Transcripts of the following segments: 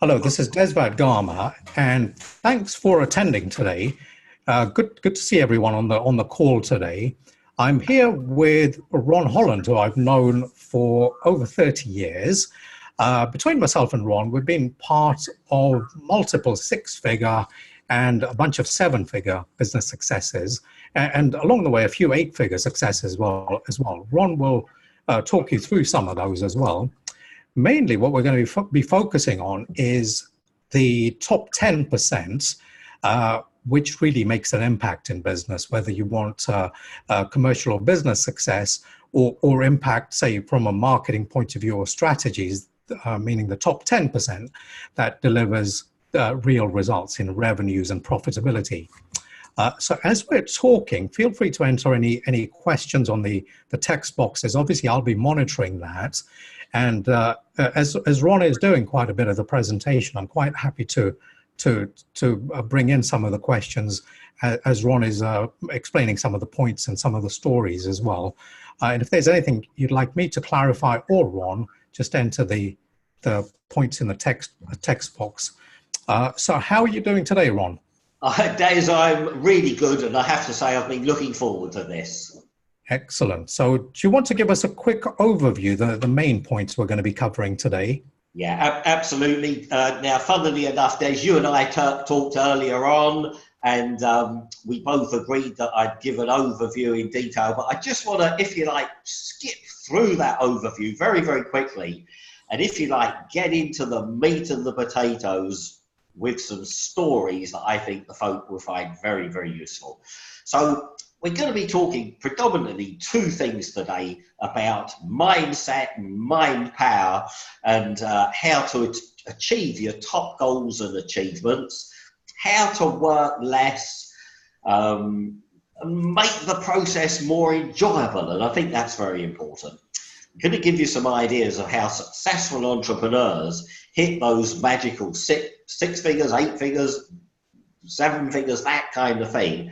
Hello, this is Vadgama, and thanks for attending today. Good to see everyone on the call today. I'm here with Ron Holland, who I've known for over 30 years. Between myself and Ron, we've been part of multiple six-figure and a bunch of seven-figure business successes, and along the way, a few eight-figure successes as well. Ron will talk you through some of those as well. Mainly what we're going to be focusing on is the top 10%, which really makes an impact in business, whether you want commercial or business success or impact, say, from a marketing point of view or strategies, meaning the top 10% that delivers real results in revenues and profitability. So as we're talking, feel free to enter any questions on the text boxes. Obviously, I'll be monitoring that. And as Ron is doing quite a bit of the presentation, I'm quite happy to bring in some of the questions as Ron is explaining some of the points and some of the stories as well. And if there's anything you'd like me to clarify or Ron, just enter the points in the text box. So how are you doing today, Ron? Des, I'm really good, and I have to say I've been looking forward to this. Excellent. So do you want to give us a quick overview, the main points we're going to be covering today? Yeah, absolutely. Now, funnily enough, Des, you and I talked earlier on, and we both agreed that I'd give an overview in detail, but I just want to, if you like, skip through that overview very, very quickly, and if you like, get into the meat and the potatoes with some stories that I think the folk will find very, very useful. So we're going to be talking predominantly two things today about mindset and mind power and how to achieve your top goals and achievements, how to work less, and make the process more enjoyable. And I think that's very important. I'm going to give you some ideas of how successful entrepreneurs hit those magical six figures, eight figures, seven figures, that kind of thing.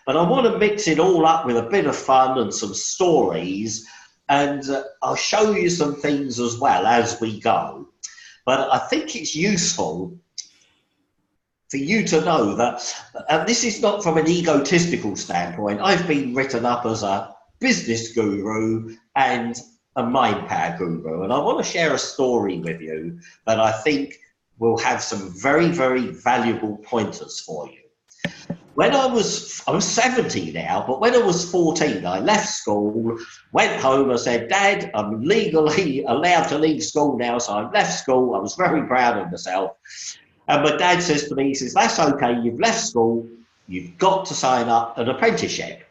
But I want to mix it all up with a bit of fun and some stories, and I'll show you some things as well as we go. But I think it's useful for you to know that, and this is not from an egotistical standpoint, I've been written up as a business guru and a mind power guru, and I want to share a story with you that I think will have some very, very valuable pointers for you. When I'm 70 now, but when I was 14, I left school, went home, I said, Dad, I'm legally allowed to leave school now, so I left school. I was very proud of myself. And my dad says to me, he says, that's okay, you've left school, you've got to sign up an apprenticeship.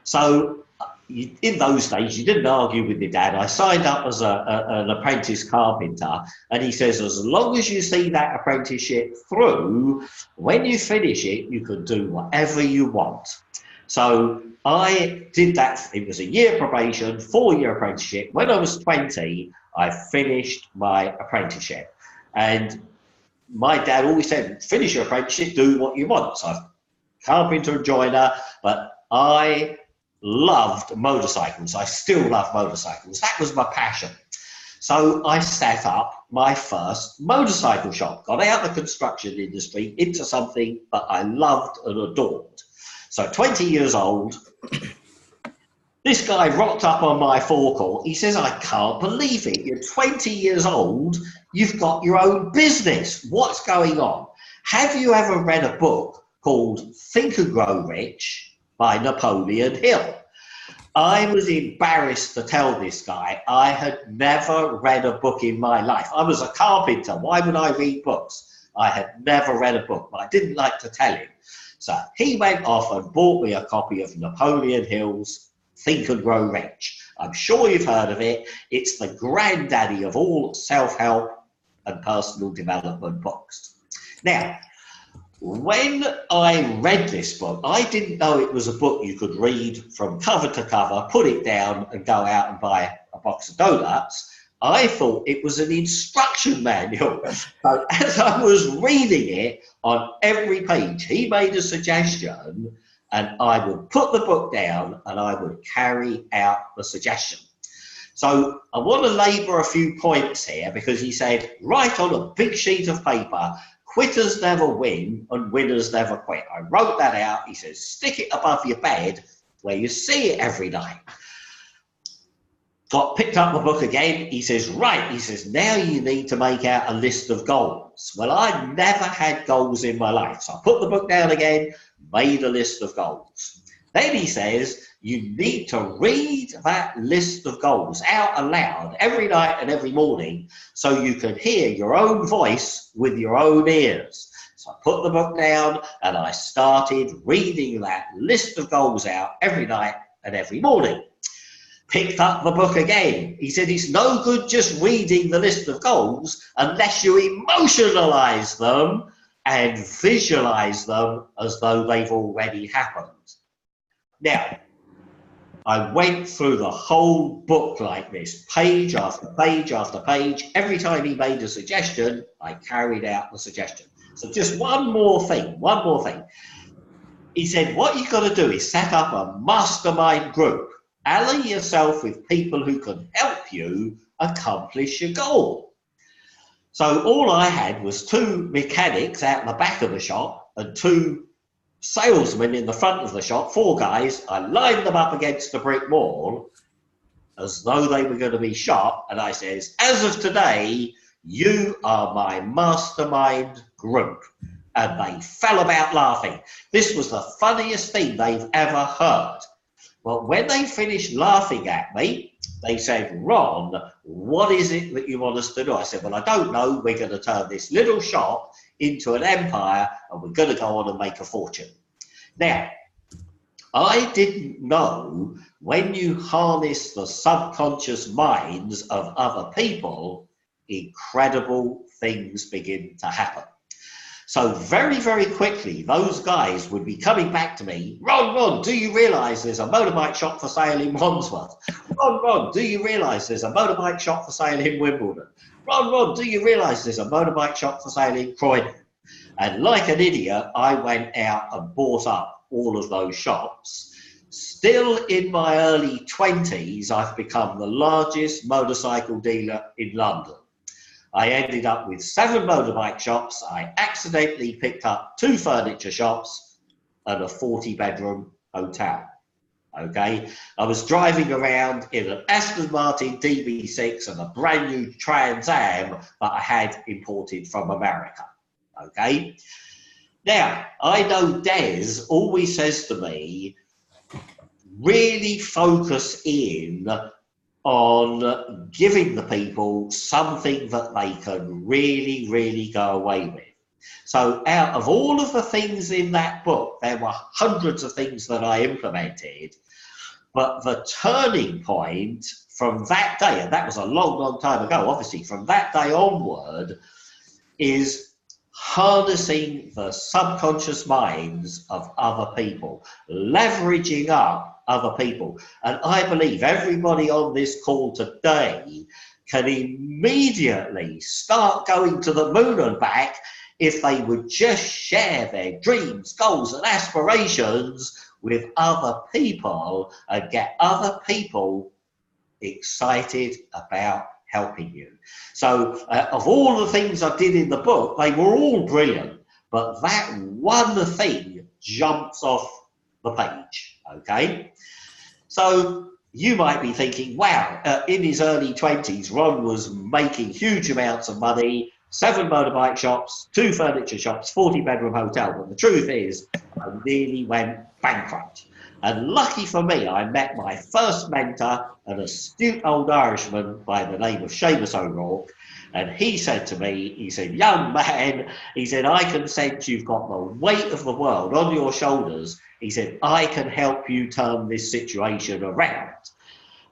So in those days, you didn't argue with your dad. I signed up as an apprentice carpenter, and he says, as long as you see that apprenticeship through, when you finish it, you can do whatever you want. So I did that. It was a year probation, 4-year apprenticeship. When I was 20, I finished my apprenticeship. And my dad always said, finish your apprenticeship, do what you want. So I'm carpenter and joiner, but I loved motorcycles. I still love motorcycles. That was my passion. So I set up my first motorcycle shop, got out of the construction industry into something that I loved and adored. So 20 years old, this guy rocked up on my forecourt. He says, I can't believe it. You're 20 years old. You've got your own business. What's going on? Have you ever read a book called Think and Grow Rich by Napoleon Hill? I was embarrassed to tell this guy I had never read a book in my life. I was a carpenter. Why would I read books? I had never read a book, but I didn't like to tell him. So he went off and bought me a copy of Napoleon Hill's Think and Grow Rich. I'm sure you've heard of it. It's the granddaddy of all self-help and personal development books. Now, when I read this book, I didn't know it was a book you could read from cover to cover, put it down and go out and buy a box of donuts. I thought it was an instruction manual. So as I was reading it, on every page, he made a suggestion and I would put the book down and I would carry out the suggestion. So I want to labour a few points here, because he said, write on a big sheet of paper, quitters never win and winners never quit. I wrote that out. He says, stick it above your bed where you see it every night. Picked up the book again. He says, right, he says, now you need to make out a list of goals. Well, I'd never had goals in my life. So I put the book down again, made a list of goals. Then he says, you need to read that list of goals out aloud every night and every morning so you can hear your own voice with your own ears. So I put the book down and I started reading that list of goals out every night and every morning. Picked up the book again. He said, it's no good just reading the list of goals unless you emotionalize them and visualize them as though they've already happened. Now, I went through the whole book like this, page after page after page. Every time he made a suggestion, I carried out the suggestion. So just one more thing. He said, what you've got to do is set up a mastermind group. Ally yourself with people who can help you accomplish your goal. So all I had was 2 mechanics out in the back of the shop and 2 salesmen in the front of the shop, 4 guys. I lined them up against the brick wall as though they were going to be shot. And I says, as of today, you are my mastermind group. And they fell about laughing. This was the funniest thing they've ever heard. Well, when they finished laughing at me, they said, Ron, what is it that you want us to do? I said, well, I don't know. We're going to turn this little shop into an empire and we're going to go on and make a fortune. Now, I didn't know when you harness the subconscious minds of other people, incredible things begin to happen. So very, very quickly, those guys would be coming back to me. Ron, do you realise there's a motorbike shop for sale in Wandsworth? Ron, do you realise there's a motorbike shop for sale in Wimbledon? Ron, do you realise there's a motorbike shop for sale in Croydon? And like an idiot, I went out and bought up all of those shops. Still in my early 20s, I've become the largest motorcycle dealer in London. I ended up with 7 motorbike shops. I accidentally picked up 2 furniture shops and a 40-bedroom hotel. Okay, I was driving around in an Aston Martin DB6 and a brand new Trans Am that I had imported from America. Okay, now I know Des always says to me, really focus in on giving the people something that they can really, really go away with. So out of all of the things in that book, there were hundreds of things that I implemented, but the turning point from that day, and that was a long, long time ago, obviously, from that day onward, is harnessing the subconscious minds of other people, leveraging up other people. And I believe everybody on this call today can immediately start going to the moon and back if they would just share their dreams, goals and aspirations with other people and get other people excited about helping you. So of all the things I did in the book, they were all brilliant, but that one thing jumps off the page, okay? So you might be thinking, wow, in his early 20s, Ron was making huge amounts of money, 7 motorbike shops, 2 furniture shops, 40-bedroom hotel. But the truth is, I nearly went bankrupt. And lucky for me, I met my first mentor, an astute old Irishman by the name of Seamus O'Rourke. And he said to me, he said, young man, he said, I can sense you've got the weight of the world on your shoulders. He said, I can help you turn this situation around.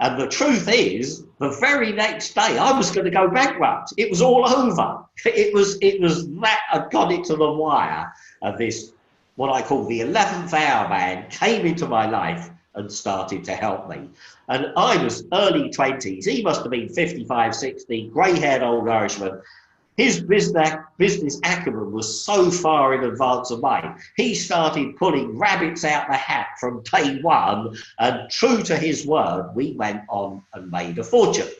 And the truth is, the very next day, I was going to go bankrupt. It was all over. It was that I got it to the wire. And this, what I call the 11th hour man, came into my life and started to help me. And I was early 20s. He must have been 55, 60, grey-haired old Irishman. His business acumen was so far in advance of mine. He started pulling rabbits out the hat from day one, and true to his word, we went on and made a fortune.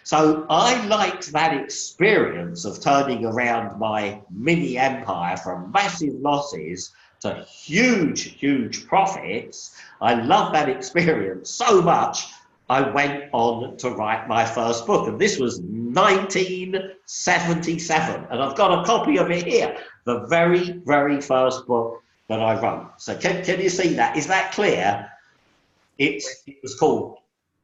So I liked that experience of turning around my mini empire from massive losses to huge profits. I love that experience so much, I went on to write my first book. And this was 1977. And I've got a copy of it here, the very first book that I wrote. So can you see that? Is that clear? It was called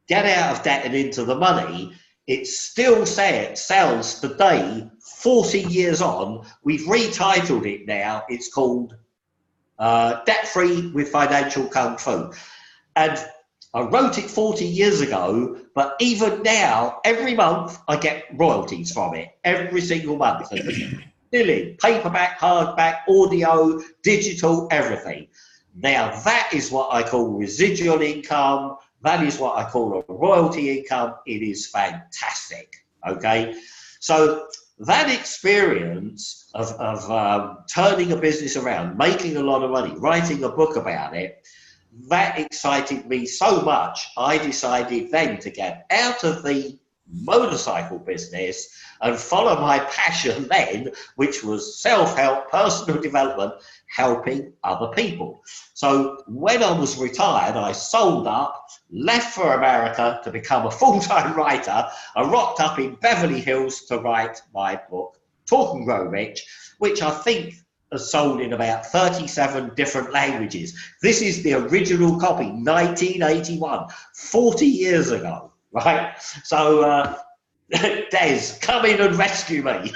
Get Out of Debt and Into the Money. It still sells today, 40 years on. We've retitled it now. It's called Debt Free with Financial Kung Fu. And I wrote it 40 years ago, but even now, every month I get royalties from it, every single month. Still in paperback, hardback, audio, digital, everything. Now that is what I call residual income. That is what I call a royalty income. It is fantastic, okay? So that experience of turning a business around, making a lot of money, writing a book about it, that excited me so much, I decided then to get out of the motorcycle business and follow my passion then, which was self-help, personal development, helping other people. So when I was retired, I sold up, left for America to become a full-time writer. I rocked up in Beverly Hills to write my book, Talk and Grow Rich, which I think has sold in about 37 different languages. This is the original copy, 1981, 40 years ago, right? So, Des, come in and rescue me.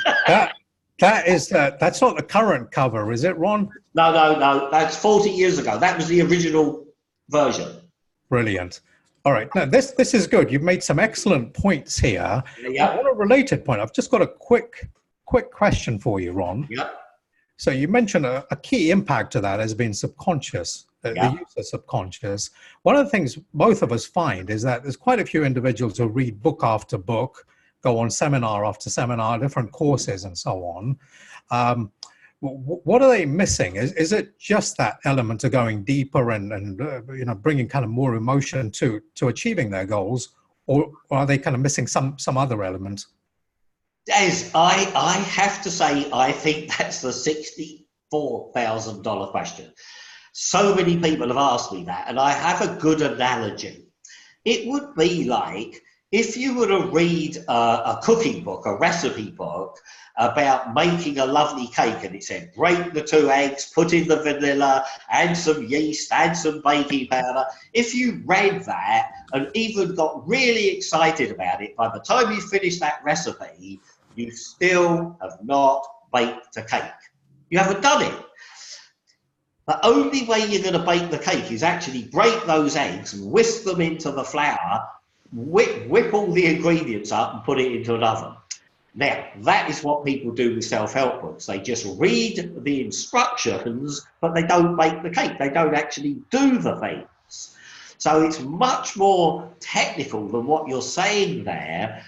That's not the current cover, is it, Ron? No, that's 40 years ago. That was the original version. Brilliant. All right, now this is good. You've made some excellent points here. Yeah. On a related point, I've just got a quick question for you, Ron. Yeah. So you mentioned a key impact to that has been subconscious, the use of subconscious. One of the things both of us find is that there's quite a few individuals who read book after book, go on seminar after seminar, different courses and so on. What are they missing? Is it just that element of going deeper and bringing kind of more emotion to achieving their goals, or are they kind of missing some other element? Des, I have to say, I think that's the $64,000 question. So many people have asked me that, and I have a good analogy. It would be like if you were to read a cooking book, a recipe book about making a lovely cake, and it said break the 2 eggs, put in the vanilla, add some yeast, add some baking powder. If you read that and even got really excited about it, by the time you finished that recipe, you still have not baked a cake. You haven't done it. The only way you're going to bake the cake is actually break those eggs, whisk them into the flour, whip all the ingredients up and put it into an oven. Now, that is what people do with self-help books. They just read the instructions, but they don't bake the cake. They don't actually do the things. So it's much more technical than what you're saying there.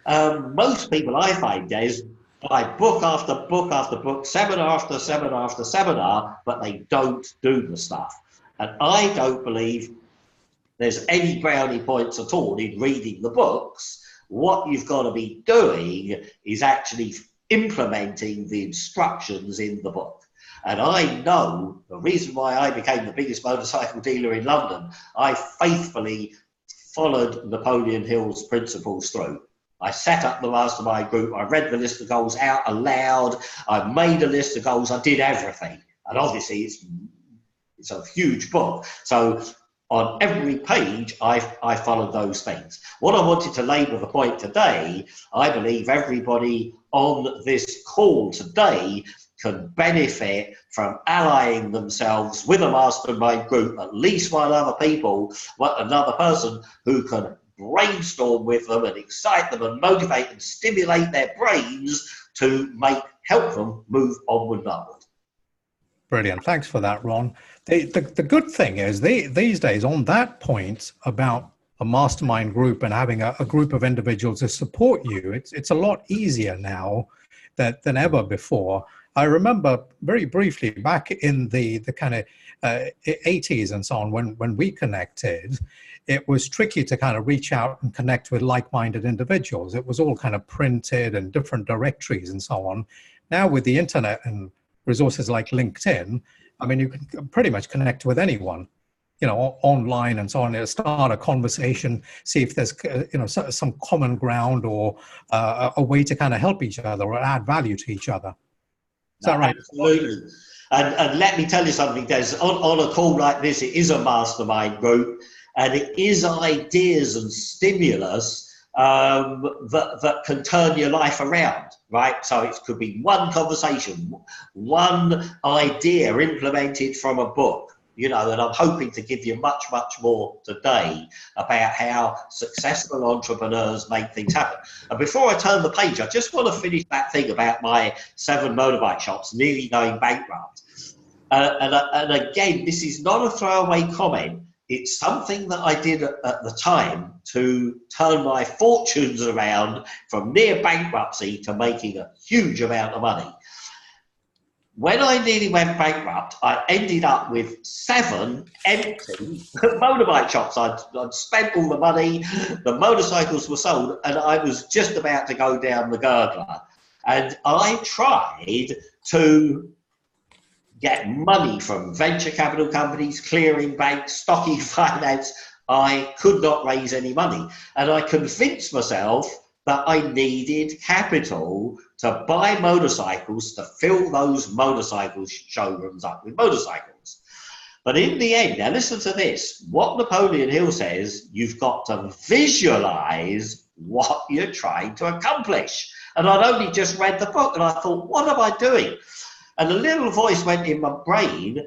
Most people I find is buy book after book after book, seminar after seminar after seminar, but they don't do the stuff. And I don't believe there's any brownie points at all in reading the books. What you've got to be doing is actually implementing the instructions in the book. And I know the reason why I became the biggest motorcycle dealer in London, I faithfully followed Napoleon Hill's principles through. I set up the Mastermind Group, I read the list of goals out aloud, I made a list of goals, I did everything. And obviously it's a huge book. So on every page, I followed those things. What I wanted to labour the point today, I believe everybody on this call today can benefit from allying themselves with a mastermind group, at least one other another person who can brainstorm with them and excite them and motivate and stimulate their brains to help them move onward and upward. Brilliant. Thanks for that, Ron. The good thing is these days on that point about a mastermind group and having a group of individuals to support you, it's a lot easier now than ever before. I remember very briefly back in the kind of 80s and so on, when we connected, it was tricky to kind of reach out and connect with like-minded individuals. It was all kind of printed and different directories and so on. Now with the internet and resources like LinkedIn, I mean, you can pretty much connect with anyone, you know, online and so on. Start a conversation, see if there's, you know, some common ground or a way to kind of help each other or add value to each other. Is that right? Absolutely. And let me tell you something, Des, on a call like this, it is a mastermind group, and it is ideas and stimulus that can turn your life around, right? So it could be one conversation, one idea implemented from a book, you know, and I'm hoping to give you much, much more today about how successful entrepreneurs make things happen. And before I turn the page, I just want to finish that thing about my 7 motorbike shops nearly going bankrupt. And again, this is not a throwaway comment. It's something that I did at the time to turn my fortunes around from near bankruptcy to making a huge amount of money. When I nearly went bankrupt, I ended up with 7 empty motorbike shops. I'd spent all the money, the motorcycles were sold, and I was just about to go down the gurgler. And I tried to get money from venture capital companies, clearing banks, stocking finance. I could not raise any money. And I convinced myself that I needed capital to buy motorcycles to fill those motorcycle showrooms up with motorcycles. But in the end, now listen to this, what Napoleon Hill says, you've got to visualize what you're trying to accomplish. And I'd only just read the book and I thought, what am I doing? And a little voice went in my brain,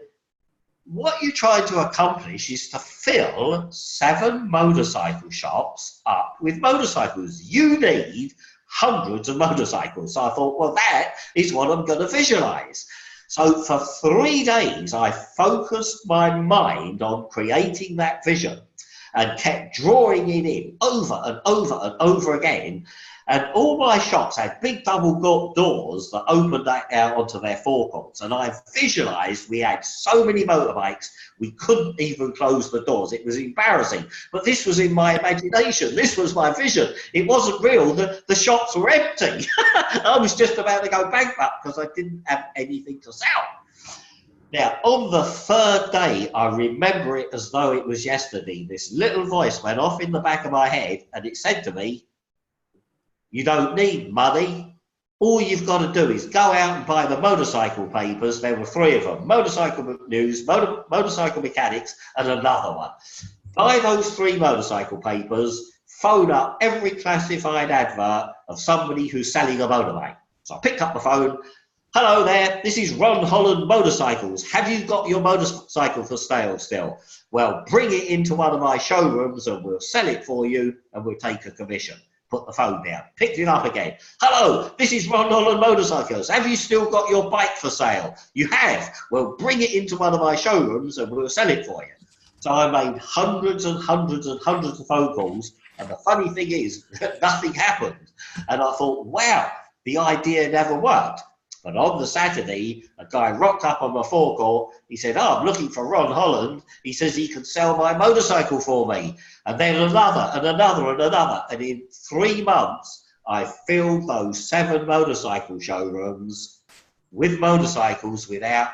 what you're trying to accomplish is to fill 7 motorcycle shops up with motorcycles. You need hundreds of motorcycles. So I thought, well, that is what I'm going to visualize. So for 3 days, I focused my mind on creating that vision and kept drawing it in over and over and over again. And all my shops had big double doors that opened that out onto their forecourts. And I visualized we had so many motorbikes, we couldn't even close the doors. It was embarrassing. But this was in my imagination. This was my vision. It wasn't real. The shops were empty. I was just about to go bankrupt because I didn't have anything to sell. Now, on the 3rd day, I remember it as though it was yesterday. This little voice went off in the back of my head and it said to me, you don't need money. All you've got to do is go out and buy the motorcycle papers. There were 3 of them, Motorcycle News, Motorcycle Mechanics, and another one. Buy those 3 motorcycle papers, phone up every classified advert of somebody who's selling a motorbike. So I picked up the phone. Hello there, this is Ron Holland Motorcycles. Have you got your motorcycle for sale still? Well, bring it into one of my showrooms and we'll sell it for you and we'll take a commission. Put the phone down, picked it up again. Hello, this is Ron Holland Motorcycles. Have you still got your bike for sale? You have. Well, bring it into one of my showrooms and we'll sell it for you. So I made hundreds and hundreds and hundreds of phone calls. And the funny thing is, nothing happened. And I thought, wow, the idea never worked. But on the Saturday, a guy rocked up on my forecourt. He said, oh, I'm looking for Ron Holland. He says he can sell my motorcycle for me. And then another and another and another. And in 3 months, I filled those 7 motorcycle showrooms with motorcycles without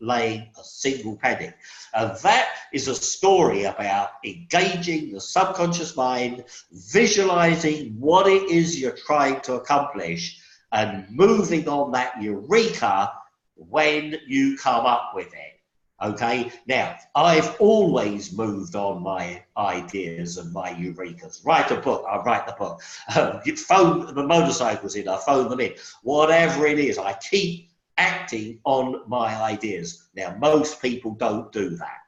laying a single penny. And that is a story about engaging the subconscious mind, visualizing what it is you're trying to accomplish, and moving on that eureka when you come up with it. Okay, now I've always moved on my ideas and my eurekas. Write a book, I write the book. Phone the motorcycles in, I phone them in. Whatever it is, I keep acting on my ideas. Now, most people don't do that.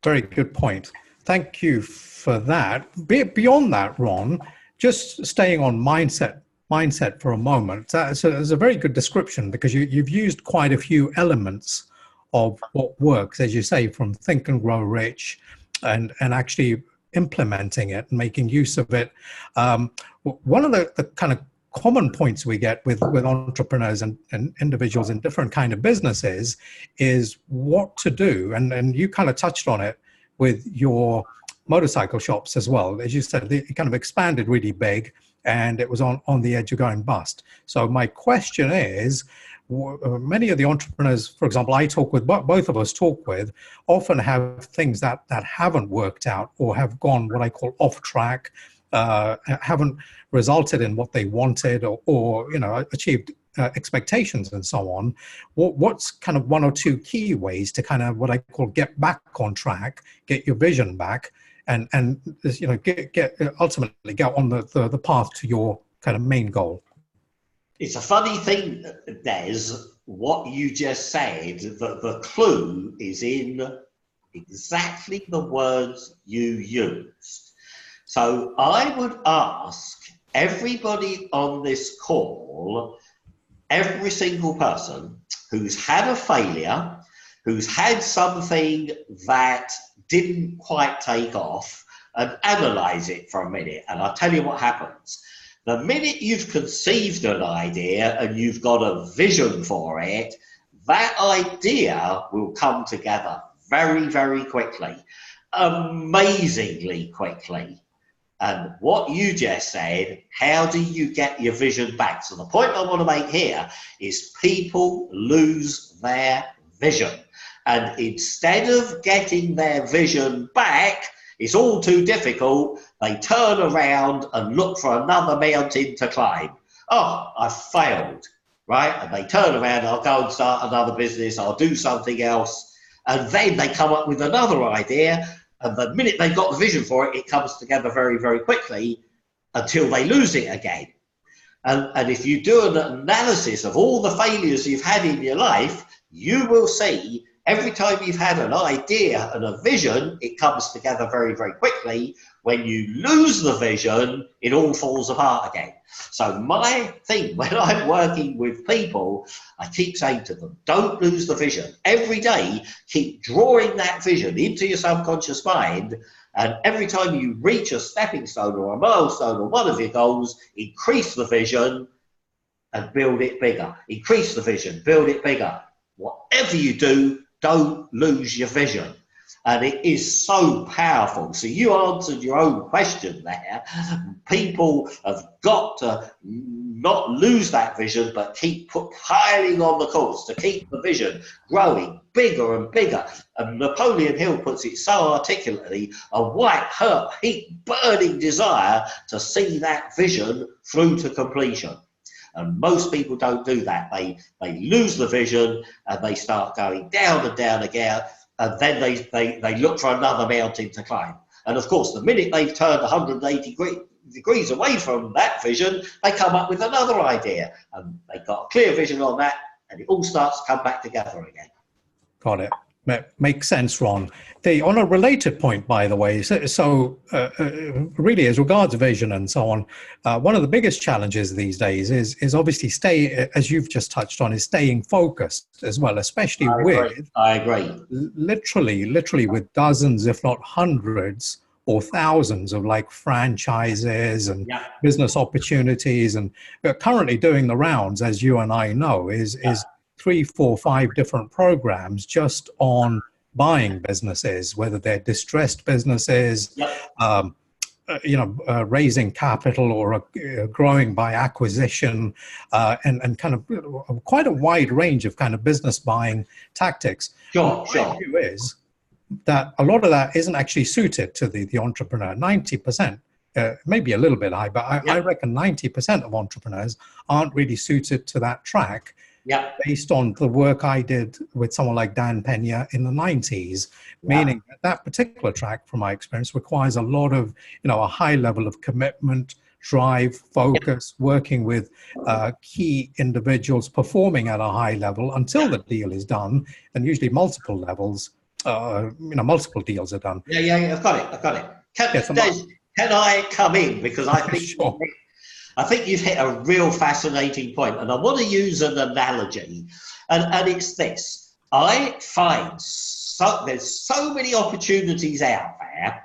Very good point. Thank you for that. Beyond that, Ron, just staying on mindset for a moment. So it's a very good description because you've used quite a few elements of what works, as you say, from Think and Grow Rich and actually implementing it and making use of it. One of the kind of common points we get with entrepreneurs and individuals in different kind of businesses is what to do. And you kind of touched on it with your motorcycle shops as well. As you said, it kind of expanded really big and it was on the edge of going bust. So my question is, many of the entrepreneurs, for example, I talk with, both of us talk with, often have things that haven't worked out or have gone what I call off track, haven't resulted in what they wanted or achieved expectations and so on. What's kind of one or two key ways to kind of what I call get back on track, get your vision back, and get ultimately get on the path to your kind of main goal? It's a funny thing, Des, what you just said, that the clue is in exactly the words you used. So I would ask everybody on this call, every single person who's had a failure, who's had something that didn't quite take off, and analyze it for a minute. And I'll tell you what happens. The minute you've conceived an idea and you've got a vision for it, that idea will come together very, very quickly, amazingly quickly. And what you just said, how do you get your vision back? So the point I want to make here is people lose their vision. And instead of getting their vision back, it's all too difficult. They turn around and look for another mountain to climb. Oh, I failed, right? And they turn around, I'll go and start another business, I'll do something else. And then they come up with another idea. And the minute they've got the vision for it, it comes together very, very quickly until they lose it again. And if you do an analysis of all the failures you've had in your life, you will see every time you've had an idea and a vision, it comes together very, very quickly. When you lose the vision, it all falls apart again. So my thing, when I'm working with people, I keep saying to them, don't lose the vision. Every day, keep drawing that vision into your subconscious mind. And every time you reach a stepping stone or a milestone or one of your goals, increase the vision and build it bigger. Increase the vision, build it bigger. Whatever you do, don't lose your vision. And it is so powerful. So you answered your own question there. People have got to not lose that vision, but keep piling on the course to keep the vision growing bigger and bigger. And Napoleon Hill puts it so articulately, a white heat burning desire to see that vision through to completion. And most people don't do that. They lose the vision and they start going down and down again. And then they look for another mountain to climb. And of course, the minute they've turned 180 degrees away from that vision, they come up with another idea. And they've got a clear vision on that, and it all starts to come back together again. Got it. Makes sense, Ron. On a related point, by the way, really as regards vision and so on, one of the biggest challenges these days is obviously as you've just touched on, is staying focused as well, especially I agree. Literally with dozens, if not hundreds or thousands of like franchises and business opportunities, and currently doing the rounds, as you and I know, is 3, 4, 5 different programs just on buying businesses, whether they're distressed businesses, raising capital or growing by acquisition, and kind of quite a wide range of kind of business buying tactics. Sure. My view is that a lot of that isn't actually suited to the entrepreneur. 90%, maybe a little bit high, but I reckon 90% of entrepreneurs aren't really suited to that track. Based on the work I did with someone like Dan Pena in the 90s, meaning that particular track, from my experience, requires a lot of, a high level of commitment, drive, focus, working with key individuals, performing at a high level until the deal is done, and usually multiple levels, multiple deals are done. I've got it. Can I come in? Because I think sure. I think you've hit a real fascinating point, and I want to use an analogy, and it's this. I find there's so many opportunities out there,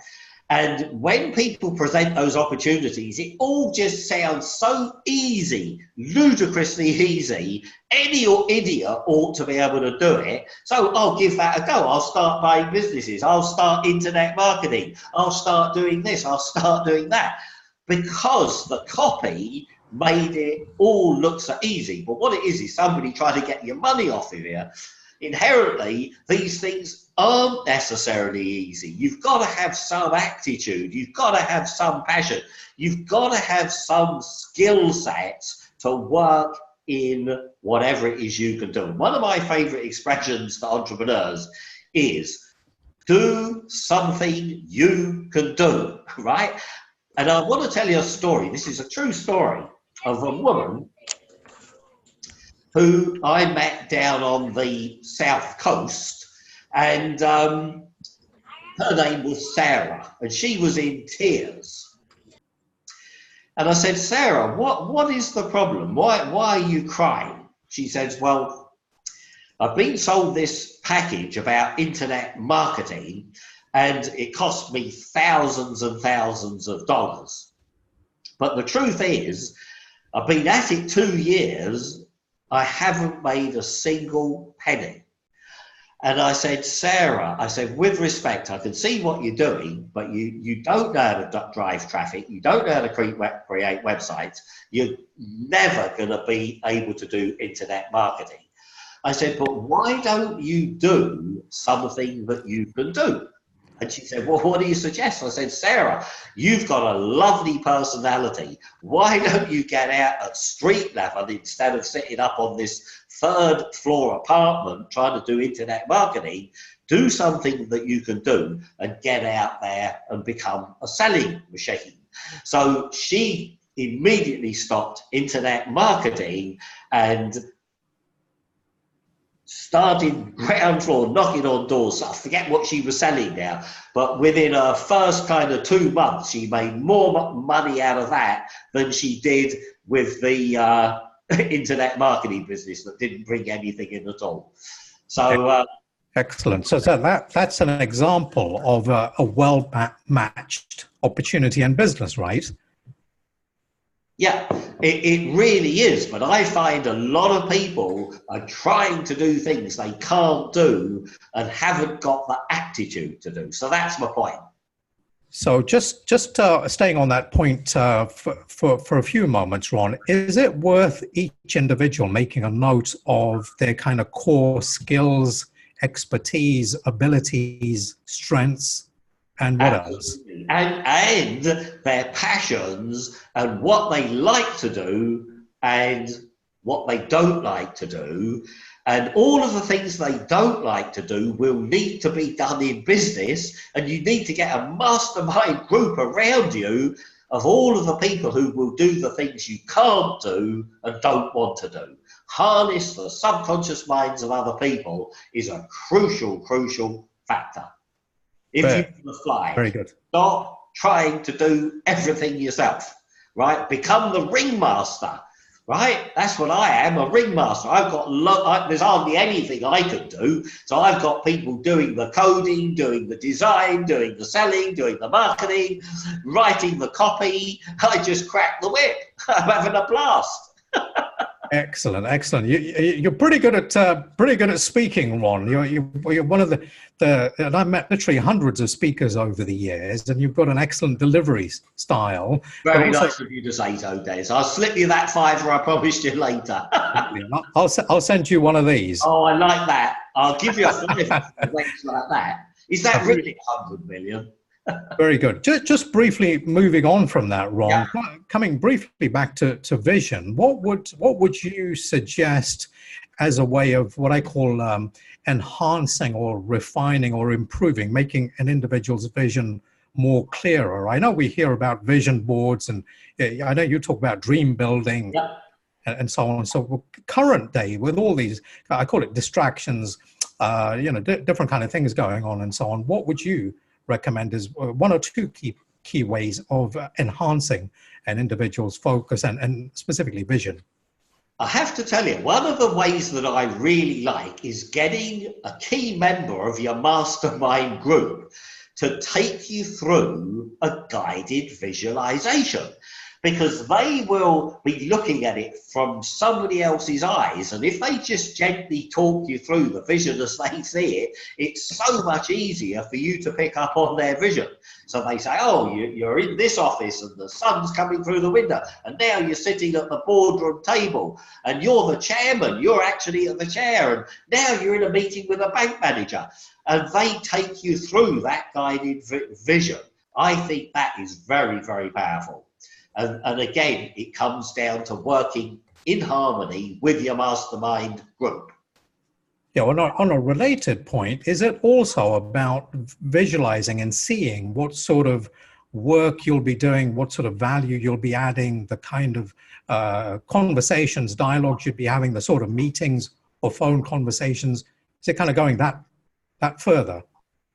And when people present those opportunities, it all just sounds so easy, ludicrously easy. Any idiot ought to be able to do it. So I'll give that a go. I'll start buying businesses. I'll start internet marketing. I'll start doing this. I'll start doing that. Because the copy made it all look so easy. But what it is somebody trying to get your money off of you. Inherently, these things aren't necessarily easy. You've got to have some aptitude. You've got to have some passion. You've got to have some skill sets to work in whatever it is you can do. One of my favorite expressions to entrepreneurs is do something you can do, right? And I want to tell you a story. This is a true story of a woman who I met down on the south coast, and her name was Sarah, and she was in tears. And I said, Sarah, what is the problem? Why are you crying? She says, well, I've been sold this package about internet marketing, and it cost me thousands and thousands of dollars. But the truth is, I've been at it 2 years, I haven't made a single penny. And I said, Sarah, I said, with respect, I can see what you're doing, but you don't know how to drive traffic. You don't know how to create websites. You're never going to be able to do internet marketing. I said, but why don't you do something that you can do? And she said, well, what do you suggest? I said, Sarah, you've got a lovely personality. Why don't you get out at street level instead of sitting up on this 3rd floor apartment trying to do internet marketing? Do something that you can do and get out there and become a selling machine. So she immediately stopped internet marketing and started ground floor, knocking on doors. I forget what she was selling now, but within her first kind of 2 months, she made more money out of that than she did with the internet marketing business that didn't bring anything in at all. So excellent. So that's an example of a well-matched opportunity and business, right? Yeah, it really is. But I find a lot of people are trying to do things they can't do and haven't got the aptitude to do. So that's my point. So just staying on that point for a few moments, Ron, is it worth each individual making a note of their kind of core skills, expertise, abilities, strengths, and what else? And their passions and what they like to do and what they don't like to do. And all of the things they don't like to do will need to be done in business. And you need to get a mastermind group around you of all of the people who will do the things you can't do and don't want to do. Harness the subconscious minds of other people is a crucial factor. If you want to fly, very good. Stop trying to do everything yourself, right? Become the ringmaster, right? That's what I am, a ringmaster. I've got, there's hardly anything I can do. So I've got people doing the coding, doing the design, doing the selling, doing the marketing, writing the copy. I just crack the whip. I'm having a blast. Excellent. You're pretty good at speaking, Ron. You're one of the and I've met literally hundreds of speakers over the years, and you've got an excellent delivery style. Very nice of you to say so, Des. I'll slip you that $5 I promised you later. I'll send you one of these. Oh, I like that. I'll give you a $5 like that. Is that really 100 million? Very good. Just briefly moving on from that, Ron, yeah. Coming briefly back to vision, what would you suggest as a way of what I call enhancing or refining or improving, making an individual's vision more clearer? I know we hear about vision boards, and I know you talk about dream building. Yeah. And so on. So current day with all these, I call it distractions, different kind of things going on and so on. What would you recommend is one or two key ways of enhancing an individual's focus and specifically vision? I have to tell you, one of the ways that I really like is getting a key member of your mastermind group to take you through a guided visualization, because they will be looking at it from somebody else's eyes. And if they just gently talk you through the vision as they see it, it's so much easier for you to pick up on their vision. So they say, oh, you're in this office and the sun's coming through the window, and now you're sitting at the boardroom table and you're the chairman, you're actually at the chair, and now you're in a meeting with a bank manager. And they take you through that guided vision. I think that is very, very powerful. And again, it comes down to working in harmony with your mastermind group. Yeah, well, on a related point, is it also about visualizing and seeing what sort of work you'll be doing, what sort of value you'll be adding, the kind of conversations, dialogues you'd be having, the sort of meetings or phone conversations? Is it kind of going that further?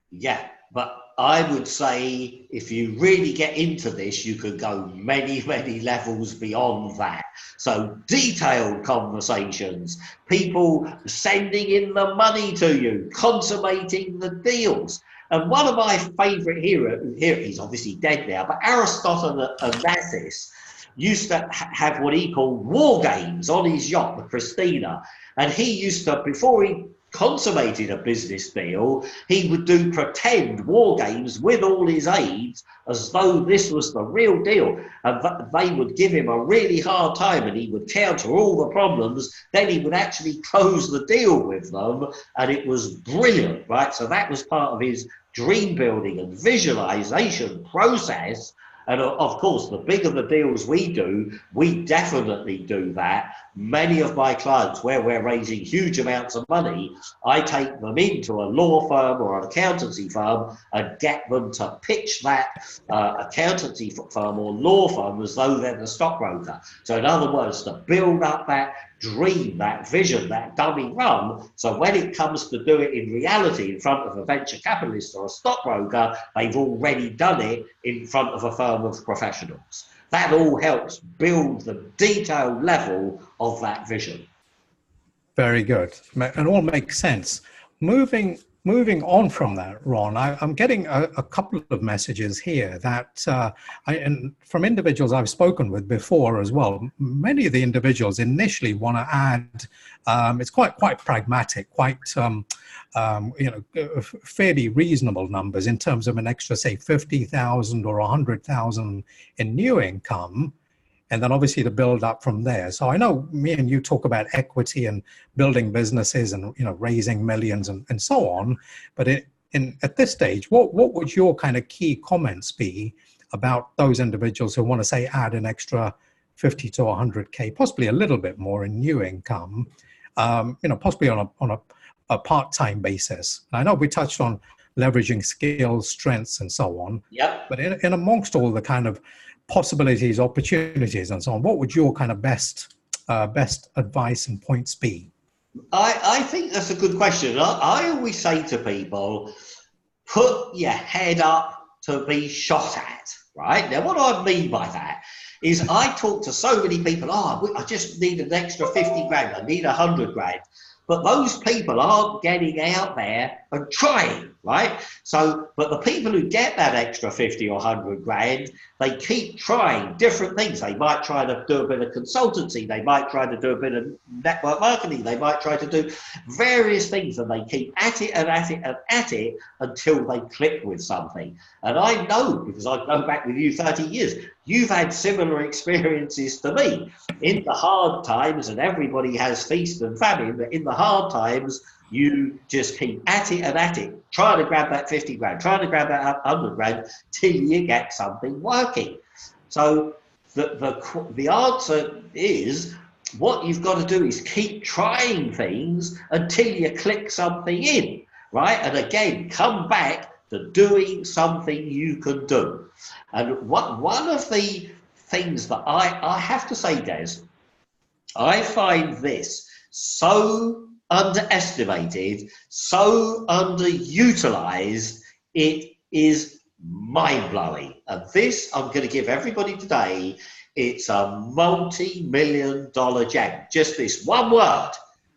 Yeah, but I would say if you really get into this, you could go many, many levels beyond that. So detailed conversations, people sending in the money to you, consummating the deals. And one of my favourite heroes, he's obviously dead now, but Aristotle Onassis used to have what he called war games on his yacht, the Christina. And he used to, before he consummated a business deal, he would do pretend war games with all his aides as though this was the real deal, and they would give him a really hard time and he would counter all the problems. Then he would actually close the deal with them, and it was brilliant, right? So that was part of his dream building and visualization process. And of course, the bigger the deals we do, we definitely do that. Many of my clients, where we're raising huge amounts of money, I take them into a law firm or an accountancy firm and get them to pitch that accountancy firm or law firm as though they're the stockbroker. So in other words, to build up that dream, that vision, that dummy run, so when it comes to do it in reality in front of a venture capitalist or a stockbroker, they've already done it in front of a firm of professionals. That all helps build the detailed level of that vision. Very good. And all makes sense. Moving on from that, Ron, I'm getting a couple of messages here that, and from individuals I've spoken with before as well. Many of the individuals initially want to add, it's quite pragmatic, quite fairly reasonable numbers in terms of an extra, say, 50,000 or 100,000 in new income, and then obviously to build up from there. So I know me and you talk about equity and building businesses and raising millions and so on. But at this stage, what would your kind of key comments be about those individuals who want to, say, add an extra 50 to 100K, possibly a little bit more in new income, possibly on a part-time basis? And I know we touched on leveraging skills, strengths, and so on. Yep. But in amongst all the kind of possibilities, opportunities, and so on, what would your kind of best advice and points be? I think that's a good question. I always say to people, put your head up to be shot at, right? Now, what do I mean by that is I talk to so many people, I just need an extra 50 grand, I need 100 grand. But those people aren't getting out there and trying, right? So, but the people who get that extra 50 or 100 grand, they keep trying different things. They might try to do a bit of consultancy. They might try to do a bit of network marketing. They might try to do various things, and they keep at it and at it and at it until they click with something. And I know, because I go back with you 30 years, you've had similar experiences to me. In the hard times, and everybody has feast and famine, but in the hard times, you just keep at it and at it, trying to grab that 50 grand, trying to grab that 100 grand till you get something working. So the answer is, what you've got to do is keep trying things until you click something in, right? And again, come back to doing something you can do. And one of the things that I have to say, Des, I find this so underestimated, so underutilized, it is mind-blowing. And this, I'm going to give everybody today, it's a multi-million-dollar gem. Just this one word,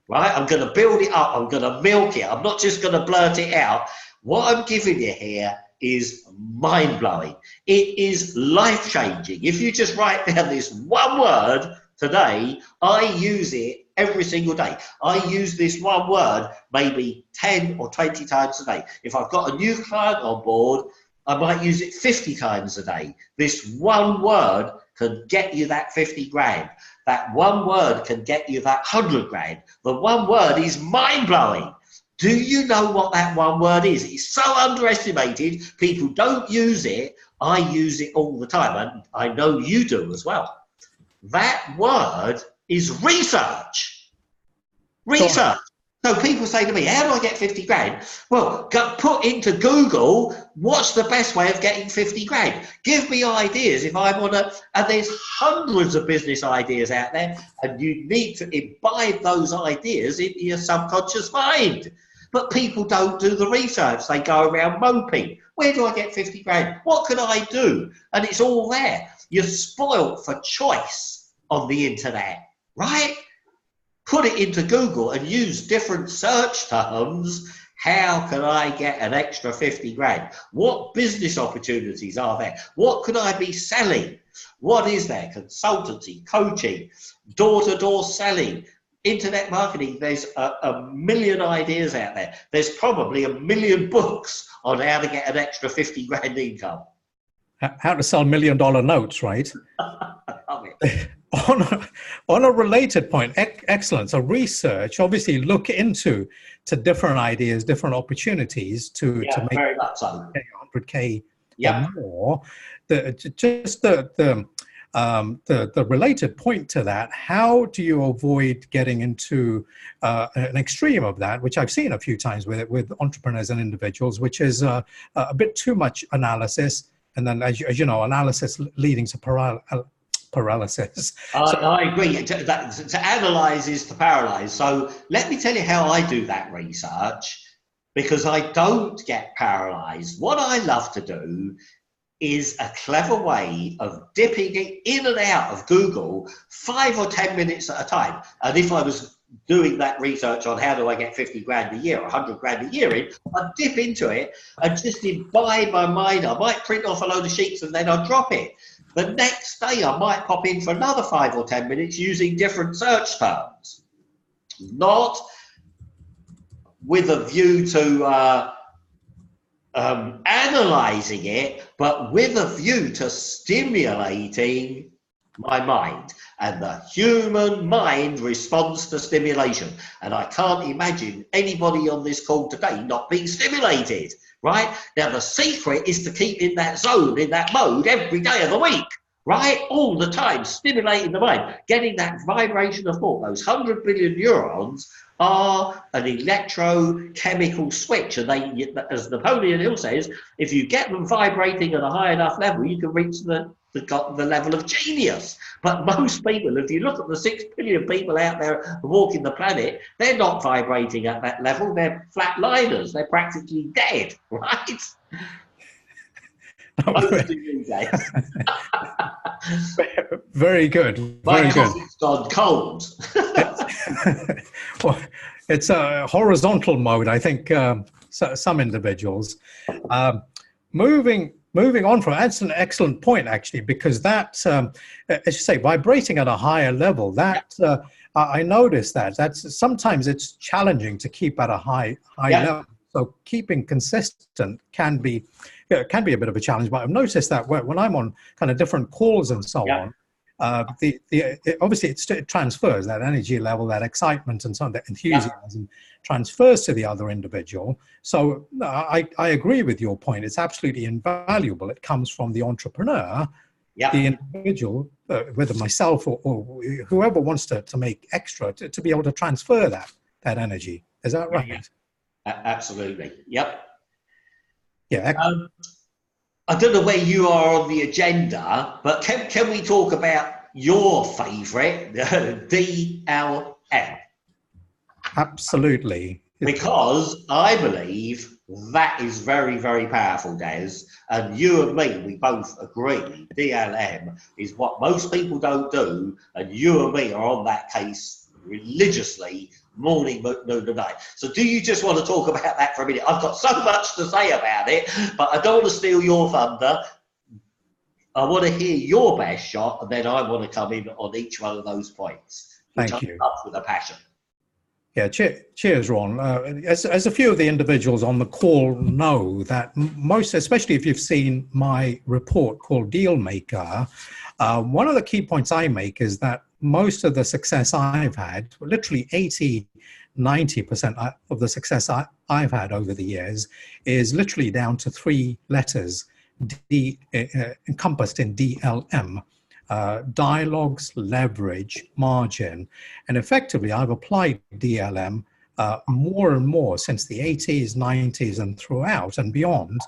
right? I'm going to build it up. I'm going to milk it. I'm not just going to blurt it out. What I'm giving you here is mind-blowing. It is life-changing. If you just write down this one word today, I use it every single day. I use this one word maybe 10 or 20 times a day. If I've got a new client on board, I might use it 50 times a day. This one word can get you that 50 grand. That one word can get you that 100 grand. The one word is mind-blowing. Do you know what that one word is? It's so underestimated. People don't use it. I use it all the time, and I know you do as well. That word is research. Research. So people say to me, how do I get 50 grand? Well, put into Google, what's the best way of getting 50 grand? Give me ideas if I want to, and there's hundreds of business ideas out there, and you need to imbibe those ideas into your subconscious mind. But people don't do the research. They go around moping. Where do I get 50 grand? What can I do? And it's all there. You're spoiled for choice on the internet, right? Put it into Google and use different search terms. How can I get an extra 50 grand? What business opportunities are there? What could I be selling? What is there? Consultancy, coaching, door-to-door selling, internet marketing. There's a million ideas out there. There's probably a million books on how to get an extra 50 grand income. How to sell $1 million notes, right? On a related point, excellent. So research, obviously look into different ideas, different opportunities to make very much so. 100K or more. The related point to that, how do you avoid getting into an extreme of that, which I've seen a few times with entrepreneurs and individuals, which is a bit too much analysis, and then as you know, analysis leading to paralysis. I agree. To analyze is to paralyze. So let me tell you how I do that research, because I don't get paralyzed. What I love to do is a clever way of dipping it in and out of Google 5 or 10 minutes at a time. And if I was doing that research on how do I get 50 grand a year or 100 grand a year in, I'd dip into it and just imbibe my mind. I might print off a load of sheets and then I'd drop it. The next day I might pop in for another 5 or 10 minutes using different search terms. Not with a view to analyzing it, but with a view to stimulating my mind. And the human mind responds to stimulation. And I can't imagine anybody on this call today not being stimulated, right? Now, the secret is to keep in that zone, in that mode every day of the week, right? All the time, stimulating the mind, getting that vibration of thought. Those 100 billion neurons are an electrochemical switch, and they, as Napoleon Hill says, if you get them vibrating at a high enough level, you can reach the level of genius. But most people, if you look at the 6 billion people out there walking the planet, they're not vibrating at that level. They're flatliners. They're practically dead, right? Most of you guys. Very good. My coffee's gone cold. Well, it's a horizontal mode, I think. Some individuals. Moving on from that's an excellent point, actually, because that, as you say, vibrating at a higher level. That I noticed that's sometimes it's challenging to keep at a high level. So keeping consistent can be a bit of a challenge. But I've noticed that when I'm on kind of different calls and so on, obviously it transfers, that energy level, that excitement and so on, that enthusiasm transfers to the other individual. So I agree with your point. It's absolutely invaluable. It comes from the entrepreneur, the individual, whether myself or whoever wants to make extra, to be able to transfer that energy. Is that right? Yeah. Absolutely. Yep. Yeah. I don't know where you are on the agenda, but can we talk about your favorite, DLM? Absolutely. Because I believe that is very, very powerful, Des. And you and me, we both agree DLM is what most people don't do. And you and me are on that case religiously morning, noon, and night. So do you just want to talk about that for a minute? I've got so much to say about it, but I don't want to steal your thunder. I want to hear your best shot, and then I want to come in on each one of those points, which Thank I you. love with a passion. Yeah, cheers, Ron. As a few of the individuals on the call know that most, especially if you've seen my report called Dealmaker, one of the key points I make is that most of the success I've had, literally 80–90% of the success I've had over the years is literally down to 3 letters encompassed in DLM. Dialogues, leverage, margin. And effectively, I've applied DLM more and more since the 80s, 90s, and throughout and beyond,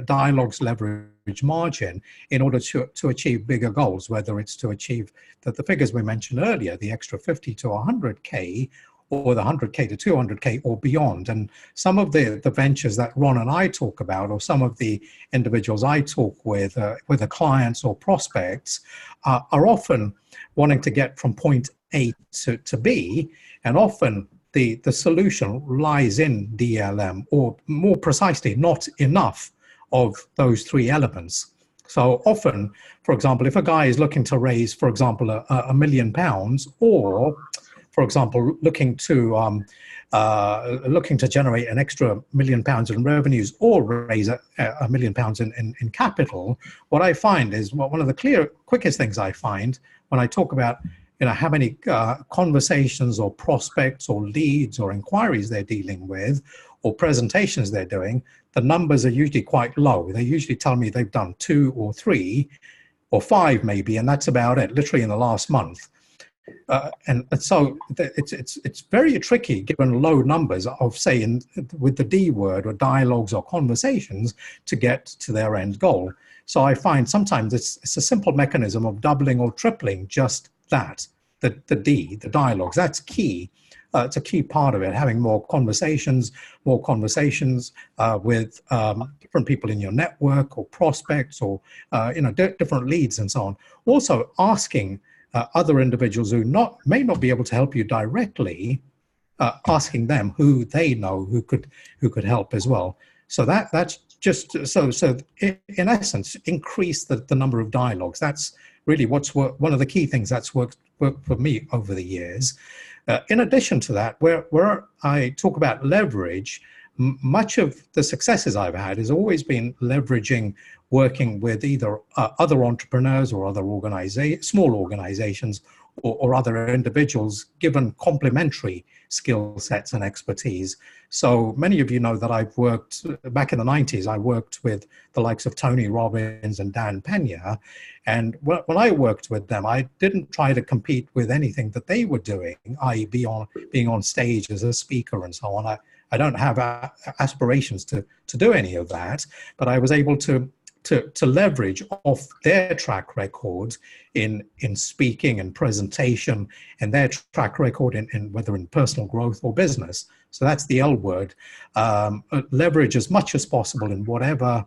dialogues, leverage, margin, in order to achieve bigger goals, whether it's to achieve the figures we mentioned earlier, the extra 50 to 100K, or the 100K to 200K or beyond. And some of the ventures that Ron and I talk about, or some of the individuals I talk with the clients or prospects, are often wanting to get from point A to B, and often the solution lies in DLM, or more precisely, not enough of those 3 elements. So often, for example, if a guy is looking to raise, for example, £1 million, or for example, looking to generate an extra £1 million in revenues, or raise £1 million in capital, what I find is, one of the quickest things I find when I talk about how many conversations or prospects or leads or inquiries they're dealing with, or presentations they're doing, the numbers are usually quite low. They usually tell me they've done 2 or 3 or 5 maybe, and that's about it, literally in the last month. And so it's very tricky, given low numbers of, say, with the D word, or dialogues or conversations, to get to their end goal. So I find sometimes it's a simple mechanism of doubling or tripling just that, the D, the dialogues. That's key. It's a key part of it, having more conversations with different people in your network, or prospects, or different leads and so on. Also asking other individuals who may not be able to help you directly, asking them who they know who could help as well. So that's just so in essence, increase the number of dialogues. That's really one of the key things that's worked for me over the years. In addition to that, where I talk about leverage, much of the successes I've had has always been leveraging, working with either other entrepreneurs or other small organizations, or other individuals, given complementary skill sets and expertise. So many of you know that I've worked, back in the 90s, I worked with the likes of Tony Robbins and Dan Pena. And when I worked with them, I didn't try to compete with anything that they were doing, i.e. being on stage as a speaker and so on. I don't have aspirations to do any of that, but I was able to leverage off their track record in speaking and presentation, and their track record in whether in personal growth or business. So that's the L word. Leverage as much as possible in whatever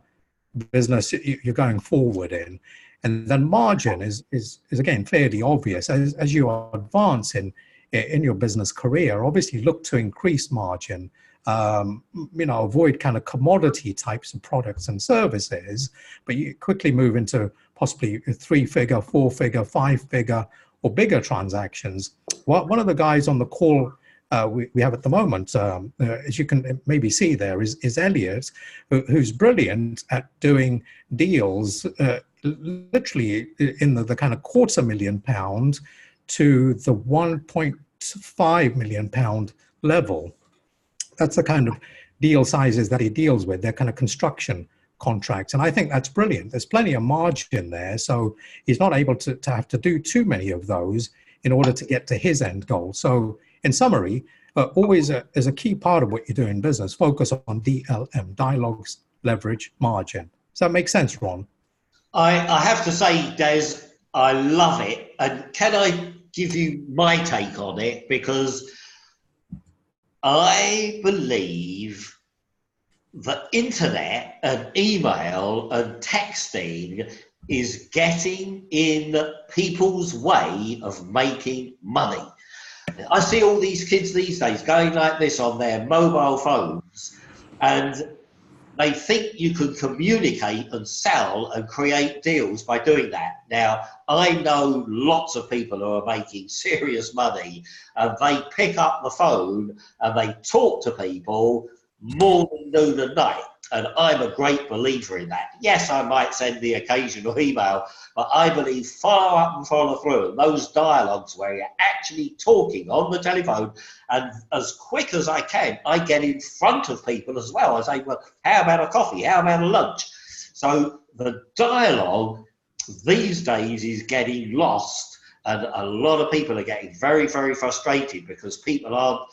business you're going forward in. And then margin is again fairly obvious. As you advance in your business career, obviously look to increase margin. Avoid kind of commodity types of products and services, but you quickly move into possibly 3-figure, 4-figure, 5-figure, or bigger transactions. One of the guys on the call we have at the moment, as you can maybe see there, is Elliot, who's brilliant at doing deals literally in the kind of £250,000 to the £1.5 million level. That's the kind of deal sizes that he deals with. They're kind of construction contracts. And I think that's brilliant. There's plenty of margin there. So he's not able to have to do too many of those in order to get to his end goal. So in summary, always as a key part of what you do in business, focus on DLM, dialogues, leverage, margin. Does that make sense, Ron? I have to say, Des, I love it. And can I give you my take on it? Because I believe the internet and email and texting is getting in people's way of making money. I see all these kids these days going like this on their mobile phones, and they think you can communicate and sell and create deals by doing that. Now, I know lots of people who are making serious money, and they pick up the phone and they talk to people morning, noon and night. And I'm a great believer in that. Yes, I might send the occasional email, but I believe follow up and follow through. And those dialogues where you're actually talking on the telephone, and as quick as I can, I get in front of people as well. I say, well, how about a coffee? How about a lunch? So the dialogue these days is getting lost. And a lot of people are getting very, very frustrated because people aren't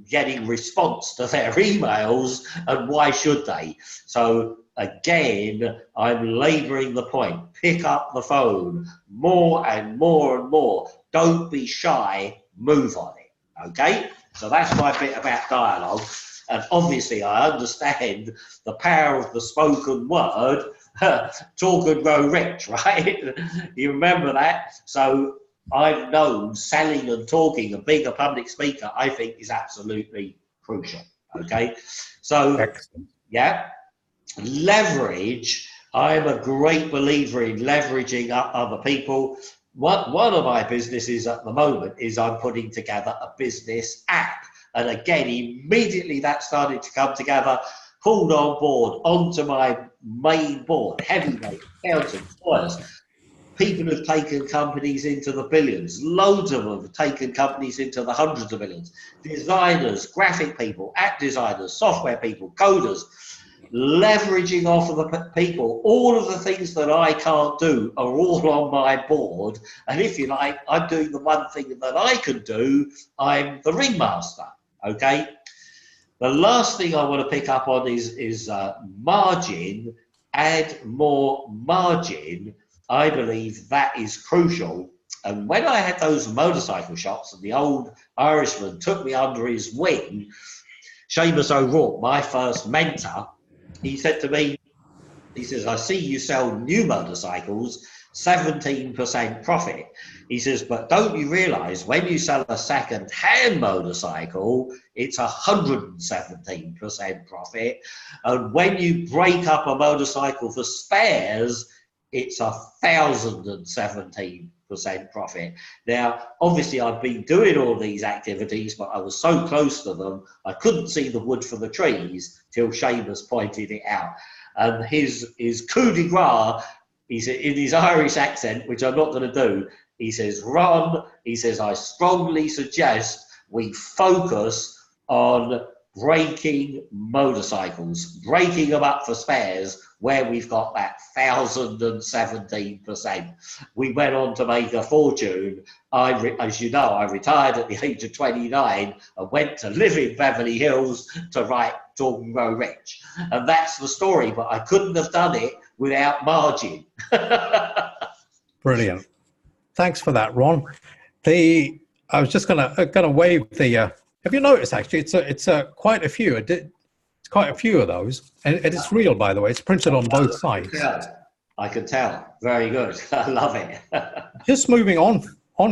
getting response to their emails, and why should they? So again, I'm labouring the point. Pick up the phone more and more and more. Don't be shy, move on it, okay? So that's my bit about dialogue. And obviously I understand the power of the spoken word. Talk and grow rich, right? You remember that? So I've known selling and talking and being a public speaker, I think, is absolutely crucial. Okay, so Excellent. yeah, leverage. I'm a great believer in leveraging up other people. One of my businesses at the moment is I'm putting together a business app, and again, immediately that started to come together. Pulled on board onto my main board, heavyweight accountants, lawyers, people who've taken companies into the billions, loads of them have taken companies into the hundreds of millions, designers, graphic people, app designers, software people, coders, leveraging off of the people. All of the things that I can't do are all on my board, and if you like, I'm doing the one thing that I can do. I'm the ringmaster, okay? The last thing I want to pick up on is margin. Add more margin. I believe that is crucial. And when I had those motorcycle shops and the old Irishman took me under his wing, Seamus O'Rourke, my first mentor, he said to me, he says, I see you sell new motorcycles, 17% profit. He says, but don't you realise when you sell a second-hand motorcycle, it's 117% profit. And when you break up a motorcycle for spares, it's 1,017% profit. Now, obviously, I've been doing all these activities, but I was so close to them, I couldn't see the wood for the trees till Seamus pointed it out. And his coup de grace, he said in his Irish accent, which I'm not going to do, he says, Ron, he says, I strongly suggest we focus on breaking motorcycles, breaking them up for spares, where we've got that 1,017%. We went on to make a fortune. As you know, I retired at the age of 29 and went to live in Beverly Hills to write Talk and Grow Rich. And that's the story, but I couldn't have done it without margin. Brilliant. Thanks for that, Ron. I was just gonna wave the. Have you noticed actually? It's quite a few. It's quite a few of those, and it's real, by the way. It's printed on both sides. I can tell. Very good. I love it. Just moving on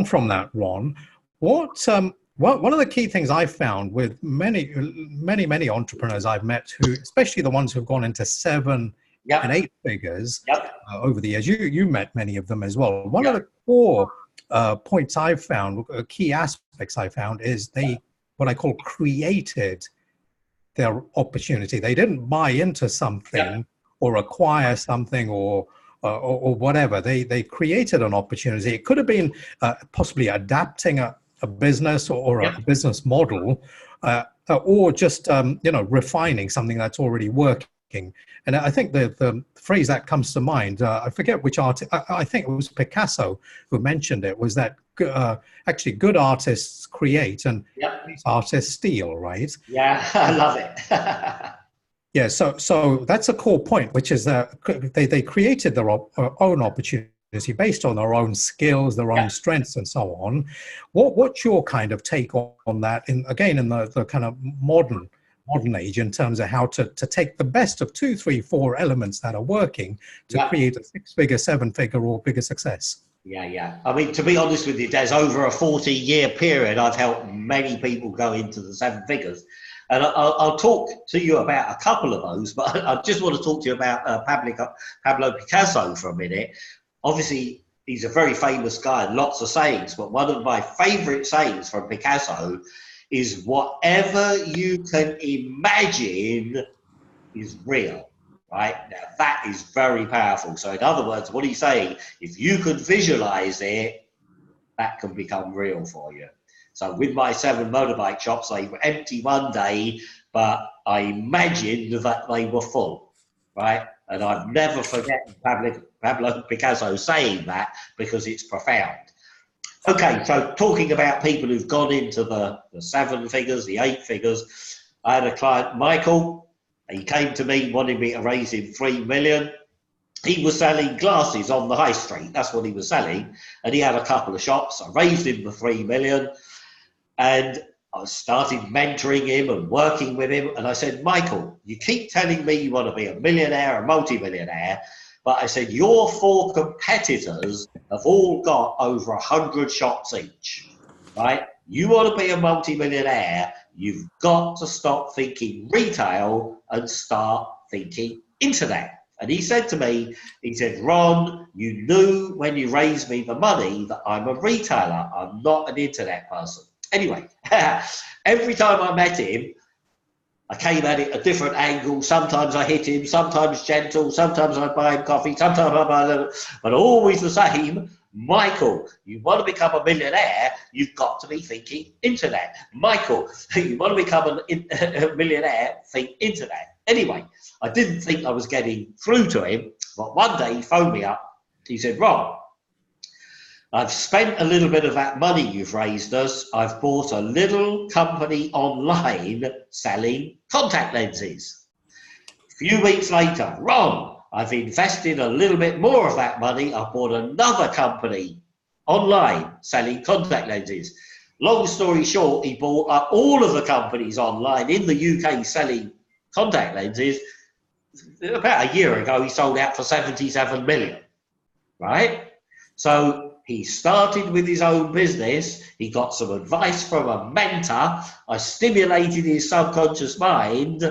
from that, Ron. One of the key things I've found with many entrepreneurs I've met, who, especially the ones who've gone into 7 and 8 figures over the years, you met many of them as well. One of the core points I've found, key aspects I found, is they, what I call, created their opportunity. They didn't buy into something or acquire something or whatever. They created an opportunity. It could have been possibly adapting a business or a business model, or just refining something that's already working. And I think the phrase that comes to mind, I forget which artist, I think it was Picasso who mentioned it, was that actually good artists create and artists steal, right? Yeah, I love it. Yeah, so that's a core point, which is that they created their own opportunity based on their own skills, their own strengths, and so on. What's your kind of take on that? In the kind of modern age, in terms of how to take the best of 2, 3, 4 elements that are working to create a 6-figure, 7-figure, or bigger success? Yeah. I mean, to be honest with you, Des, over a 40-year period, I've helped many people go into the seven figures. And I'll talk to you about a couple of those, but I just want to talk to you about Pablo Picasso for a minute. Obviously, he's a very famous guy and lots of sayings, but one of my favorite sayings from Picasso is whatever you can imagine is real, right? Now, that is very powerful. So in other words, what he's saying, if you could visualize it, that can become real for you. So with my 7 motorbike shops, they were empty one day, but I imagined that they were full, right? And I've never forgotten Pablo Picasso saying that because it's profound. Okay, so talking about people who've gone into the 7 figures, the 8 figures, I had a client, Michael. He came to me, wanted me to raise him 3 million. He was selling glasses on the high street. That's what he was selling. And he had a couple of shops. I raised him the 3 million. And I started mentoring him and working with him. And I said, Michael, you keep telling me you want to be a millionaire, a multi-millionaire. But I said, your 4 competitors have all got over 100 shops each, right? You want to be a multi-millionaire, you've got to stop thinking retail and start thinking internet. And he said to me, he said, Ron, you knew when you raised me the money that I'm a retailer. I'm not an internet person. Anyway, every time I met him, I came at it a different angle. Sometimes I hit him, sometimes gentle, sometimes I buy him coffee, sometimes I buy him, but always the same. Michael, you want to become a millionaire, you've got to be thinking internet. Michael, you want to become a millionaire, think internet. Anyway, I didn't think I was getting through to him, but one day he phoned me up. He said, Ron, I've spent a little bit of that money you've raised us. I've bought a little company online selling contact lenses. A few weeks later, Ron, I've invested a little bit more of that money. I've bought another company online selling contact lenses. Long story short, he bought up all of the companies online in the UK selling contact lenses. About a year ago, he sold out for 77 million, right? So he started with his own business. He got some advice from a mentor. I stimulated his subconscious mind.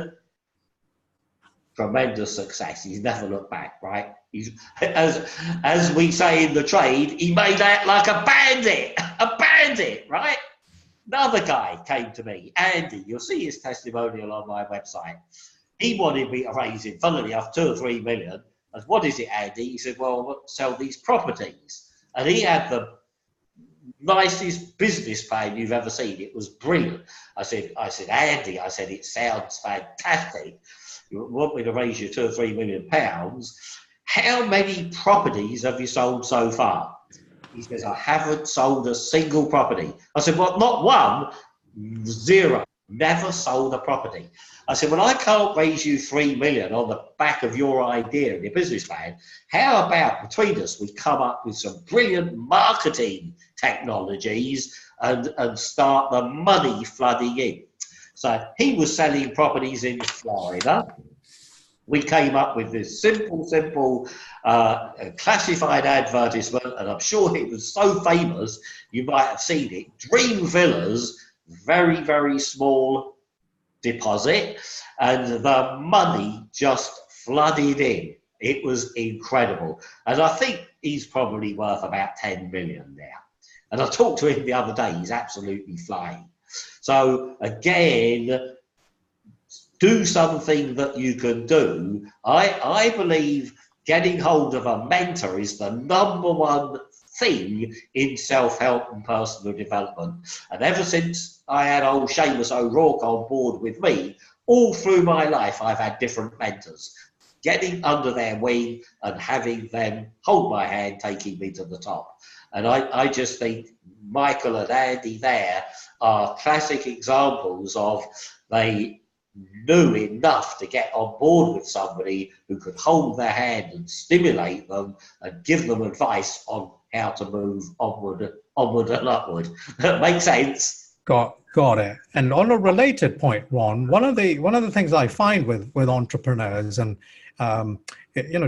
Tremendous success. He's never looked back, right? He's, as we say in the trade, he made out like a bandit, right? Another guy came to me, Andy. You'll see his testimonial on my website. He wanted me to raise him, funnily enough, 2 or 3 million. I said, what is it, Andy? He said, well, I want to sell these properties. And he had the nicest business plan you've ever seen. It was brilliant. I said, Andy, I said, it sounds fantastic. You want me to raise you 2 or 3 million pounds. How many properties have you sold so far? He says, I haven't sold a single property. I said, well, not one, 0. Never sold a property. I said, well, I can't raise you 3 million on the back of your idea and your business plan. How about between us, we come up with some brilliant marketing technologies and start the money flooding in. So he was selling properties in Florida. We came up with this simple classified advertisement, and I'm sure it was so famous, you might have seen it. Dream Villas, very, very small deposit, and the money just flooded in. It was incredible. And I think he's probably worth about 10 million now. And I talked to him the other day, he's absolutely flying. So again, do something that you can do. I believe getting hold of a mentor is the #1 thing in self-help and personal development. And ever since I had old Seamus O'Rourke on board with me, all through my life I've had different mentors. Getting under their wing and having them hold my hand, taking me to the top. And I just think Michael and Andy there are classic examples of they knew enough to get on board with somebody who could hold their hand and stimulate them and give them advice on how to move onward and upward. That makes sense? Got it. And on a related point, Ron, one of the things I find with entrepreneurs and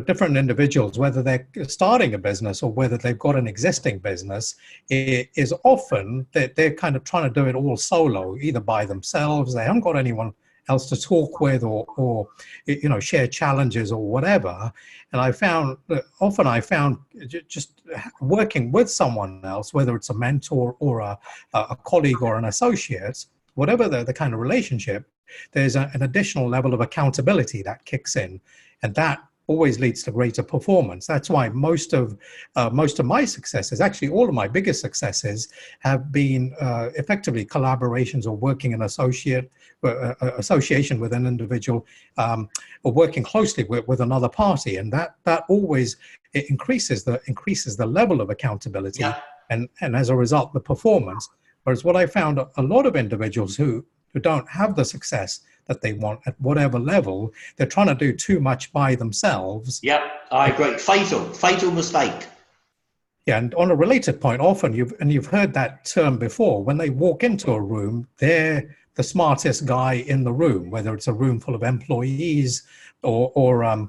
different individuals, whether they're starting a business or whether they've got an existing business, is often that they're kind of trying to do it all solo, either by themselves. They haven't got anyone else to talk with or share challenges or whatever. And I found that often just working with someone else, whether it's a mentor or a colleague or an associate, whatever the kind of relationship, there's an additional level of accountability that kicks in, and that always leads to greater performance. That's why most of my successes, actually all of my biggest successes, have been effectively collaborations or working in association with an individual, or working closely with another party, and that always increases the level of accountability, Yeah. and as a result the performance. Whereas what I found, a lot of individuals who don't have the success that they want at whatever level, they're trying to do too much by themselves. Yep, I agree. Fatal mistake. Yeah, and on a related point, often you've heard that term before. When they walk into a room, they're the smartest guy in the room, whether it's a room full of employees or a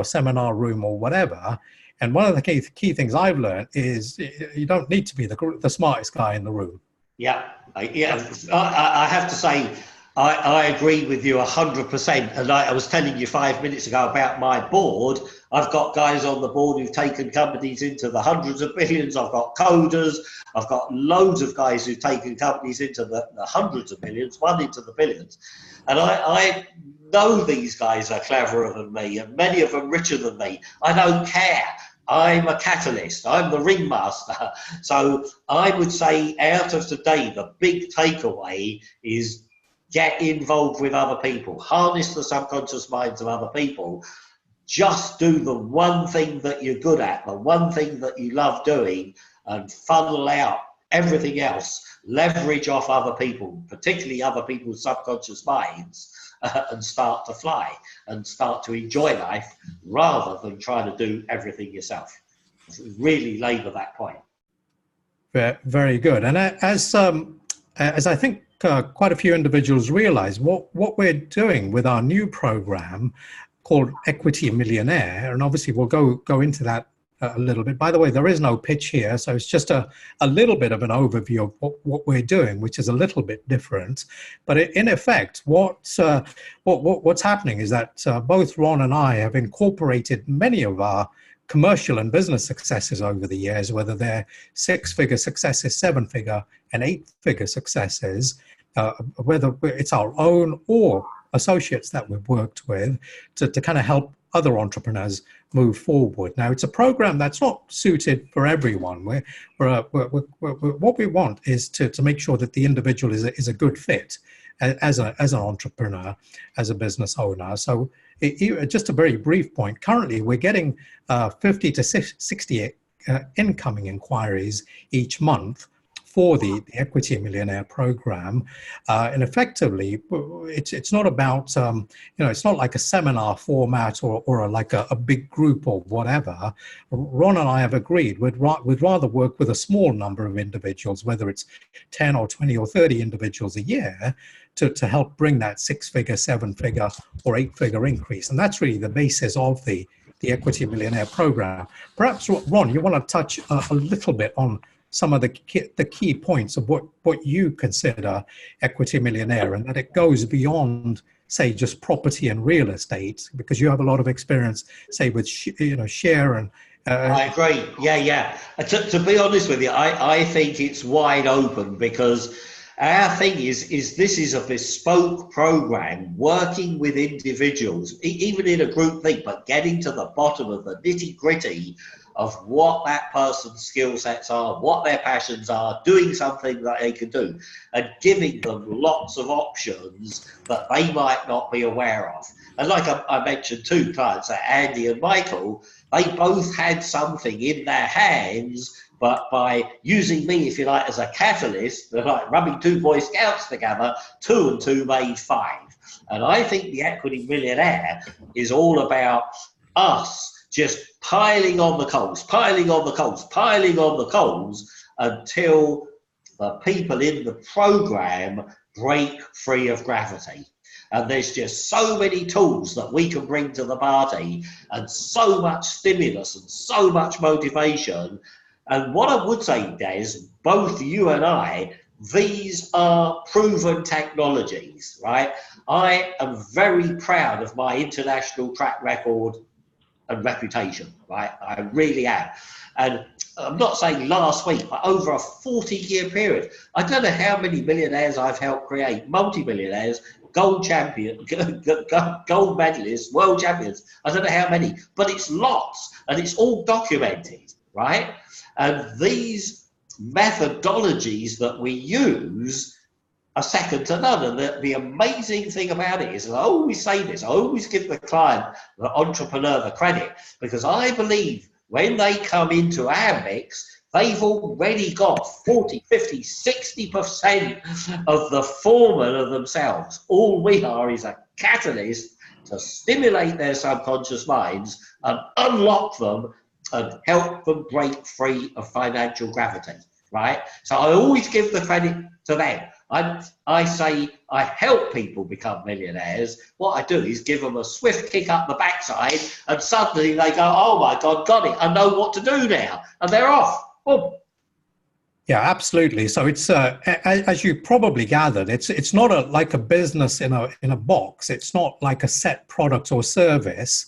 seminar room or whatever. And one of the key things I've learned is you don't need to be the smartest guy in the room. Yeah, I have to say, I agree with you 100%. And I was telling you 5 minutes ago about my board. I've got guys on the board who've taken companies into the hundreds of billions. I've got coders. I've got loads of guys who've taken companies into the hundreds of millions, one into the billions. And I know these guys are cleverer than me, and many of them richer than me. I don't care. I'm a catalyst. I'm the ringmaster. So I would say out of today, the big takeaway is get involved with other people. Harness the subconscious minds of other people. Just do the one thing that you're good at, the one thing that you love doing, and funnel out everything else. Leverage off other people, particularly other people's subconscious minds, and start to fly and start to enjoy life rather than trying to do everything yourself. Really labour that point. Very good. And as I think quite a few individuals realize, what we're doing with our new program called Equity Millionaire, and obviously we'll go into that a little bit. By the way, there is no pitch here, so it's just a little bit of an overview of what we're doing, which is a little bit different. But in effect, what's happening is that both Ron and I have incorporated many of our commercial and business successes over the years, whether they're six-figure successes, seven-figure and eight-figure successes, whether it's our own or associates that we've worked with, to kind of help other entrepreneurs move forward. Now, it's a program that's not suited for everyone. What we want is to make sure that the individual is a good fit as an entrepreneur, as a business owner. So just a very brief point, currently we're getting 50 to 60 incoming inquiries each month for the Equity Millionaire program, and effectively, it's not about it's not like a seminar format or like a big group or whatever. Ron and I have agreed we'd rather work with a small number of individuals, whether it's 10 or 20 or 30 individuals a year, to help bring that six-figure, seven-figure, or eight-figure increase, and that's really the basis of the Equity Millionaire program. Perhaps Ron, you want to touch a little bit on some of the key points of what you consider Equity Millionaire, and that it goes beyond, say, just property and real estate, because you have a lot of experience, say, with share and. I agree. Yeah. To be honest with you, I think it's wide open, because our thing is this is a bespoke program working with individuals, even in a group thing, but getting to the bottom of the nitty gritty of what that person's skill sets are, what their passions are, doing something that they can do, and giving them lots of options that they might not be aware of. And like I mentioned, two clients, Andy and Michael, they both had something in their hands, but by using me, if you like, as a catalyst, they're like rubbing two Boy Scouts together, 2 and 2 made 5. And I think the Equity Millionaire is all about us just piling on the coals until the people in the program break free of gravity. And there's just so many tools that we can bring to the party, and so much stimulus and so much motivation. And what I would say, Des, both you and I, these are proven technologies, right? I am very proud of my international track record and reputation, right? I really am. And I'm not saying last week, but over a 40-year period, I don't know how many millionaires I've helped create, multi-millionaires, gold champion, gold medalists, world champions. I don't know how many, but it's lots, and it's all documented, right? And these methodologies that we use are second to none. And the amazing thing about it is, and I always say this, I always give the client, the entrepreneur, the credit, because I believe when they come into our mix, they've already got 40, 50, 60% of the formula of themselves. All we are is a catalyst to stimulate their subconscious minds and unlock them and help them break free of financial gravity, right? So I always give the credit to them. I say I help people become millionaires. What I do is give them a swift kick up the backside, and suddenly they go, oh my God, got it. I know what to do now. And they're off. Boom. Yeah, absolutely. So it's as you probably gathered, it's not like a business in a box. It's not like a set product or service,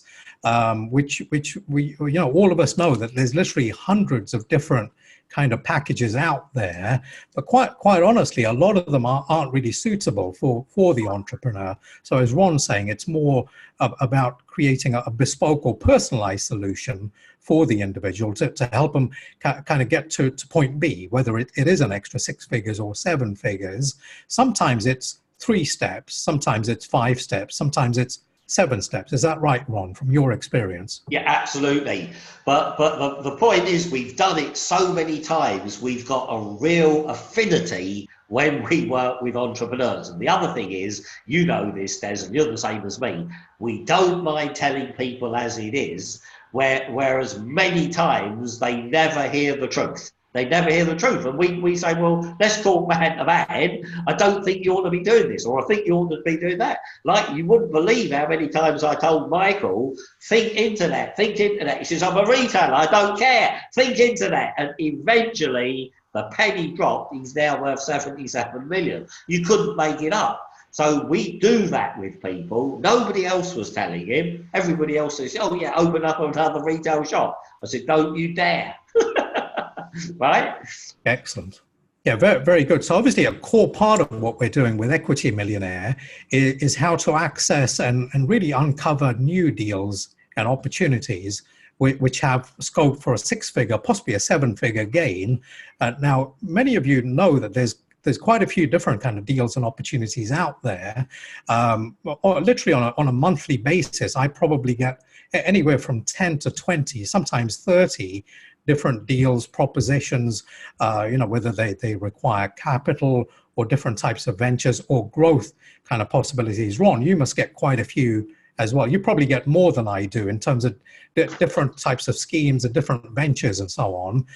which we all of us know that there's literally hundreds of different kind of packages out there, but quite honestly, a lot of them aren't really suitable for the entrepreneur. So as Ron's saying, it's more about creating a bespoke or personalized solution for the individual to help them kind of get to point B, whether it is an extra 6 figures or 7 figures. Sometimes it's 3 steps, sometimes it's 5 steps, sometimes it's 7 steps. Is that right, Ron, from your experience? Yeah, absolutely. But the point is, we've done it so many times, we've got a real affinity when we work with entrepreneurs. And the other thing is, you know this, Des, and you're the same as me, we don't mind telling people as it is, whereas many times they never hear the truth. They never hear the truth. And we say, well, let's talk man to man. I don't think you ought to be doing this, or I think you ought to be doing that. Like, you wouldn't believe how many times I told Michael, think internet, think internet. He says, I'm a retailer, I don't care. Think internet. And eventually the penny dropped. He's now worth 77 million. You couldn't make it up. So we do that with people. Nobody else was telling him. Everybody else says, oh yeah, open up another retail shop. I said, don't you dare. Right? Excellent. Yeah, very, very good. So obviously a core part of what we're doing with Equity Millionaire is how to access and really uncover new deals and opportunities which have scope for a 6-figure, possibly a 7-figure gain. Now, many of you know that there's quite a few different kind of deals and opportunities out there. Or literally on a monthly basis, I probably get anywhere from 10 to 20, sometimes 30 different deals, propositions, whether they require capital or different types of ventures or growth kind of possibilities. Ron, you must get quite a few as well. You probably get more than I do in terms of different types of schemes and different ventures and so on.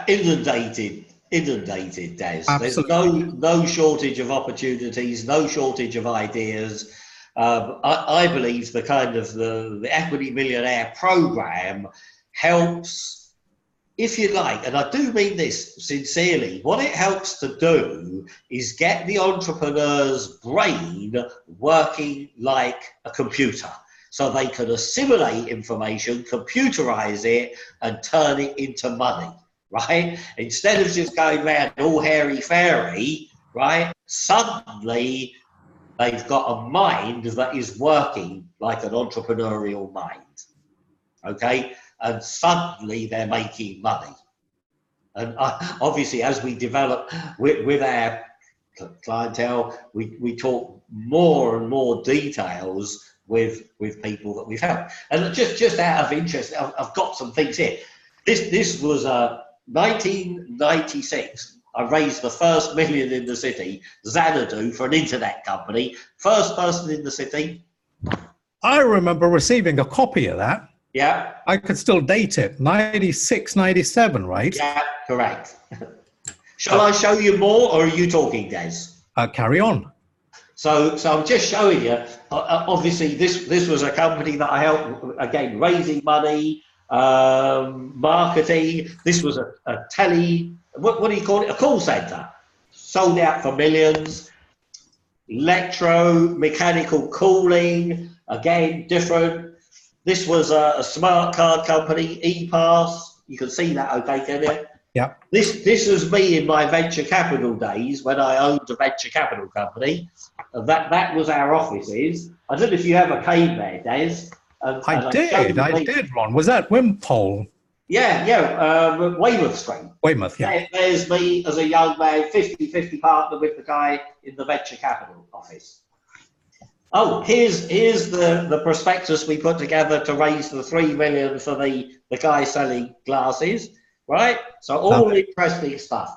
Inundated, Des. Absolutely. There's no shortage of opportunities, no shortage of ideas. I believe the kind of the Equity Millionaire program helps, if you like, and I do mean this sincerely, what it helps to do is get the entrepreneur's brain working like a computer, so they can assimilate information, computerize it, and turn it into money, right? Instead of just going around all hairy-fairy, right? Suddenly, they've got a mind that is working like an entrepreneurial mind, okay? And suddenly they're making money. And obviously, as we develop with our clientele, we talk more and more details with people that we've helped. And just out of interest, I've got some things here. This was 1996. I raised the first million in the city, Xanadu, for an internet company. First person in the city. I remember receiving a copy of that. Yeah. I could still date it, 96, 97, right? Yeah, correct. Shall I show you more, or are you talking, Des? Carry on. So I'm just showing you. Obviously, this was a company that I helped, again, raising money, marketing. This was a what do you call it? A call center. Sold out for millions. Electromechanical cooling, again, different. This was a smart card company, ePass. You can see that, okay, can you? Yeah. This was me in my venture capital days when I owned a venture capital company. And that was our offices. I don't know if you ever came there, Des. I did, Ron. Was that Wimpole? Yeah, Weymouth Street. Weymouth, yeah. There's me as a young man, 50-50 partner with the guy in the venture capital office. Oh, here's the prospectus we put together to raise the 3 million for the guy selling glasses, right? So all interesting stuff.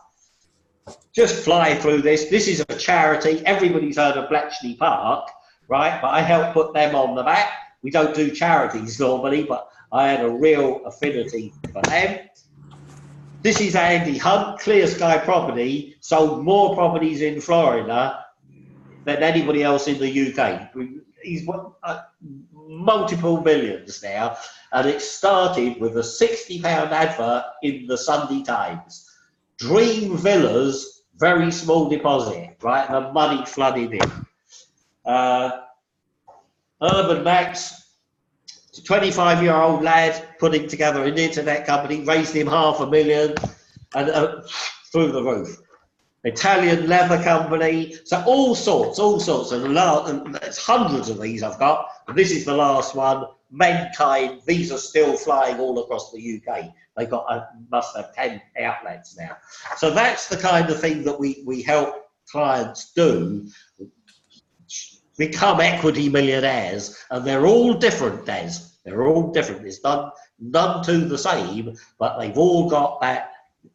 Just fly through this. This is a charity. Everybody's heard of Bletchley Park, right? But I helped put them on the map. We don't do charities normally, but I had a real affinity for them. This is Andy Hunt, Clear Sky Property, sold more properties in Florida than anybody else in the UK. He's multiple millions now, and it started with a £60 advert in the Sunday Times. Dream villas, very small deposit, right? And the money flooded in. Urban Max, 25-year-old lad putting together an internet company, raised him $500,000 and through the roof. Italian leather company, so all sorts, and there's hundreds of these I've got. And this is the last one, Mankind. These are still flying all across the UK. They've got must have 10 outlets now. So that's the kind of thing that we help clients do. Become equity millionaires, and they're all different, Des. They're all different. There's none two the same, but they've all got that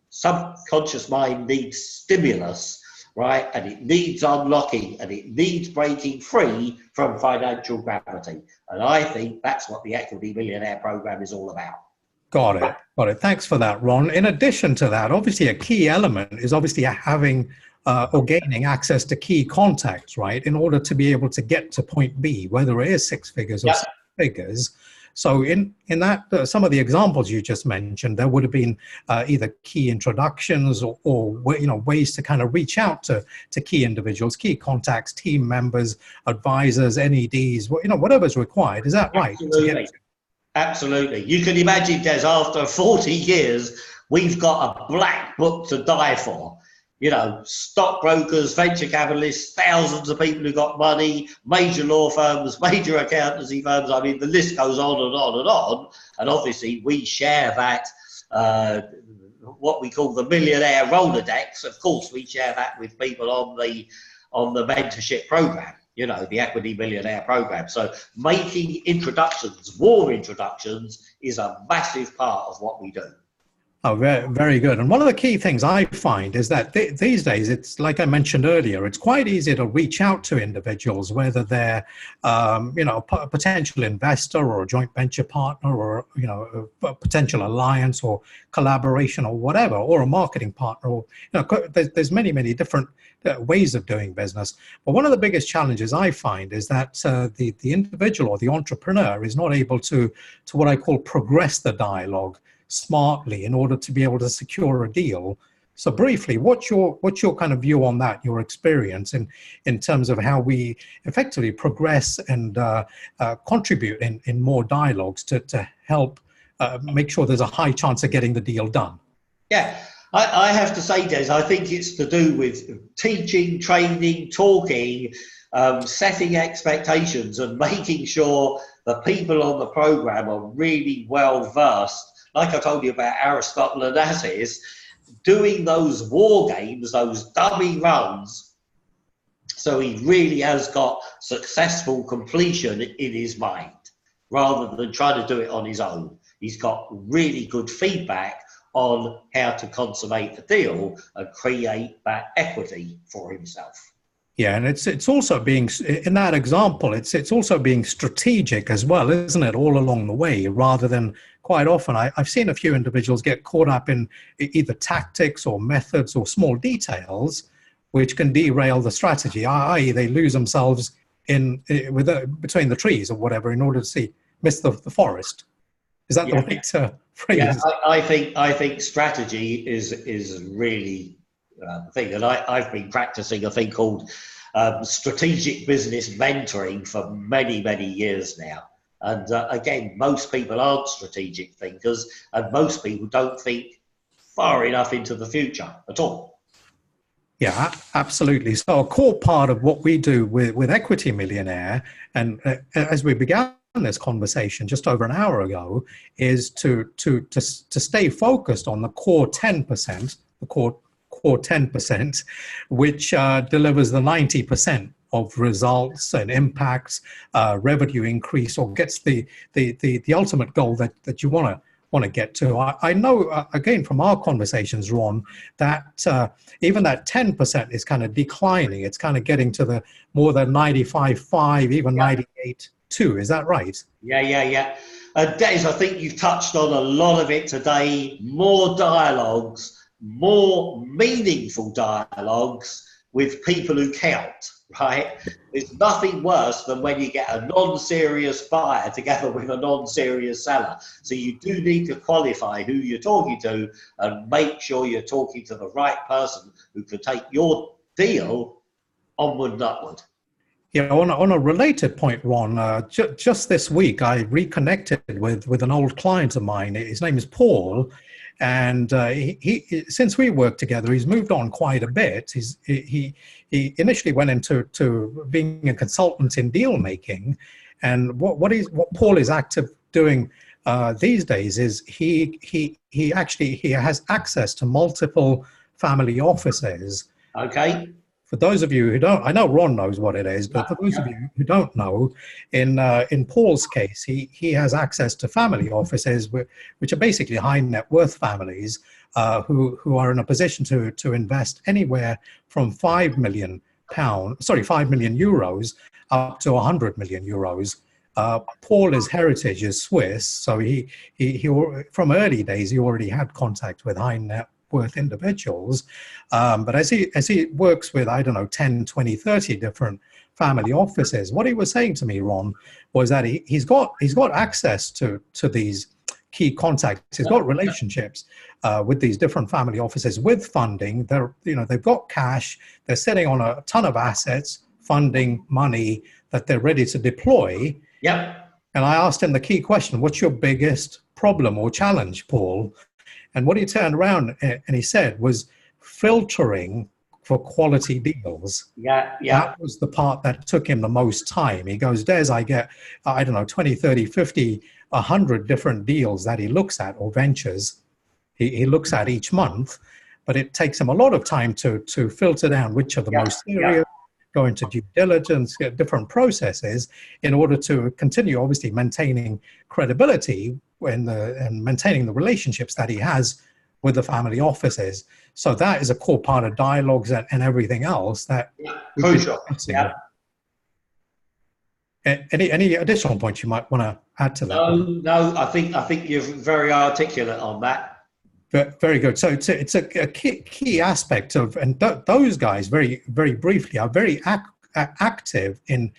subconscious mind needs stimulus, right? And it needs unlocking, and it needs breaking free from financial gravity. And I think that's what the Equity Millionaire Program is all about. Got it. Thanks for that, Ron. In addition to that, obviously a key element is obviously having or gaining access to key contacts, right, in order to be able to get to point B, whether it is 6 figures or 7 figures. So in that, some of the examples you just mentioned, there would have been either key introductions or ways to kind of reach out to key individuals, key contacts, team members, advisors, NEDs, whatever's required. Is that right? Absolutely. You can imagine, Des, after 40 years, we've got a black book to die for. Stockbrokers, venture capitalists, thousands of people who got money, major law firms, major accountancy firms. I mean, the list goes on and on and on. And obviously, we share that, what we call the millionaire Rolodex. Of course, we share that with people on the mentorship program, the Equity Millionaire Program. So making introductions, warm introductions, is a massive part of what we do. Oh, very, very good. And one of the key things I find is that these days, it's like I mentioned earlier, it's quite easy to reach out to individuals, whether they're, a potential investor or a joint venture partner or, a potential alliance or collaboration or whatever, or a marketing partner. Or, there's many, many different ways of doing business. But one of the biggest challenges I find is that the individual or the entrepreneur is not able to what I call progress the dialogue smartly in order to be able to secure a deal. So briefly, what's your kind of view on that, your experience in terms of how we effectively progress and contribute in more dialogues to help make sure there's a high chance of getting the deal done? Yeah, I have to say, Des, I think it's to do with teaching, training, talking, setting expectations and making sure the people on the program are really well versed. Like I told you about Aristotle and Onassis, doing those war games, those dummy runs, so he really has got successful completion in his mind, rather than trying to do it on his own. He's got really good feedback on how to consummate the deal and create that equity for himself. Yeah, and it's also being, in that example, it's also being strategic as well, isn't it, all along the way, rather than quite often I've seen a few individuals get caught up in either tactics or methods or small details, which can derail the strategy, i.e. they lose themselves between the trees or whatever in order to miss the forest. Is that the right phrase? Yeah, I think strategy is really the thing. And I've been practicing a thing called strategic business mentoring for many, many years now. And again, most people aren't strategic thinkers, and most people don't think far enough into the future at all. Yeah, absolutely. So a core part of what we do with Equity Millionaire, and as we began this conversation just over an hour ago, is to stay focused on the core 10%, the core 10%, which delivers the 90% of results and impacts, revenue increase, or gets the ultimate goal that you want to get to. I know, again, from our conversations, Ron, that even that 10% is kind of declining. It's kind of getting to the more than 95.5, even 98.2. Is that right? Yeah. Des, I think you've touched on a lot of it today. More dialogues, more meaningful dialogues with people who count, right? There's nothing worse than when you get a non-serious buyer together with a non-serious seller. So you do need to qualify who you're talking to and make sure you're talking to the right person who can take your deal onward and upward. Yeah, on a related point, Ron, just this week I reconnected with an old client of mine. His name is Paul, and he since we worked together, he's moved on quite a bit. He initially went into being a consultant in deal making, and what Paul is active doing these days is he has access to multiple family offices. Okay. For those of you who don't, I know Ron knows what it is, but for those of you who don't know, in Paul's case, he has access to family offices, which are basically high net worth families who are in a position to invest anywhere from €5 million up to 100 million euros. Paul's heritage is Swiss, so he from early days he already had contact with high net worth individuals, but as he works with, I don't know, 10, 20, 30 different family offices, what he was saying to me, Ron, was that he's got access to these key contacts. He's got relationships with these different family offices with funding. They've got cash. They're sitting on a ton of assets, funding money that they're ready to deploy. Yep. And I asked him the key question: what's your biggest problem or challenge, Paul? And what he turned around and he said was filtering for quality deals. Yeah. That was the part that took him the most time. He goes, Des, I get, 20, 30, 50, 100 different deals that he looks at, or ventures he looks at each month, but it takes him a lot of time to filter down which are the most serious, go into due diligence, get different processes in order to continue, obviously, maintaining credibility and maintaining the relationships that he has with the family offices. So that is a core part of dialogues and everything else that crucial. Any additional points you might want to add to that? No, I think you're very articulate on that. Very good. So it's a key aspect of, and those guys, very, very briefly, are very active in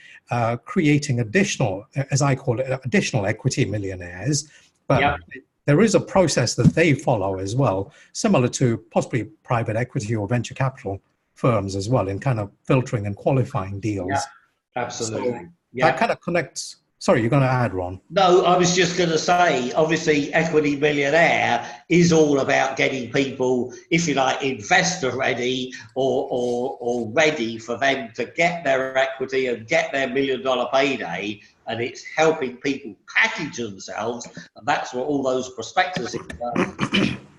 creating additional, as I call it, additional equity millionaires. But there is a process that they follow as well, similar to possibly private equity or venture capital firms as well, in kind of filtering and qualifying deals. Yeah, absolutely. So that kind of connects. Sorry, you're going to add, Ron? No, I was just going to say, obviously, Equity Millionaire is all about getting people, if you like, investor ready or ready for them to get their equity and get their $1 million payday. And it's helping people package themselves. And that's what all those prospectuses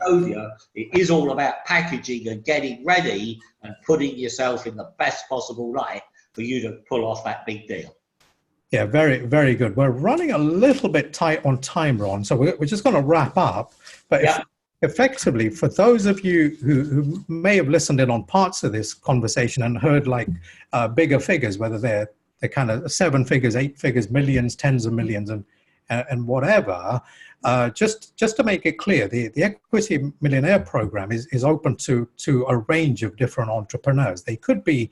showed you. It is all about packaging and getting ready and putting yourself in the best possible light for you to pull off that big deal. Yeah, very, very good. We're running a little bit tight on time, Ron, so we're just going to wrap up. But effectively, for those of you who may have listened in on parts of this conversation and heard like bigger figures, whether they're kind of 7 figures, 8 figures, millions, tens of millions, and and whatever. Just to make it clear, the Equity Millionaire Program is open to a range of different entrepreneurs. They could be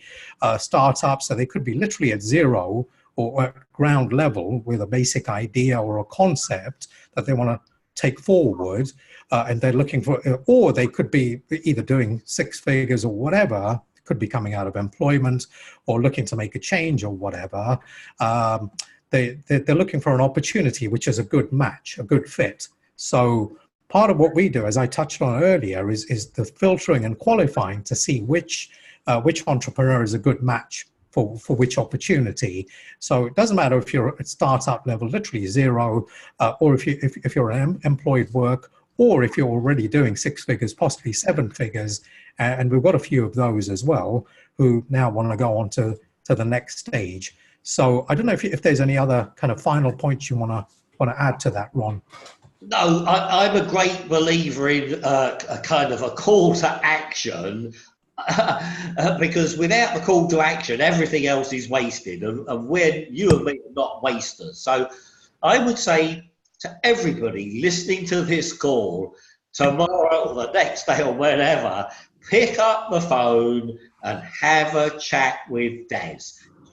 startups, so they could be literally at zero or at ground level with a basic idea or a concept that they want to take forward, and they're looking for, or they could be either doing six figures or whatever, could be coming out of employment or looking to make a change or whatever. They're looking for an opportunity which is a good match, a good fit. So part of what we do, as I touched on earlier, is the filtering and qualifying to see which entrepreneur is a good match for which opportunity. So it doesn't matter if you're at startup level, literally zero, or if you're an employed work, or if you're already doing six figures, possibly seven figures, and we've got a few of those as well who now want to go on to the next stage. So I don't know if there's any other kind of final points you want to add to that, Ron. No, I'm a great believer in a kind of a call to action, because without the call to action, everything else is wasted, and when you and me are not wasters. So I would say to everybody listening to this call tomorrow or the next day or whenever, pick up the phone and have a chat with Des.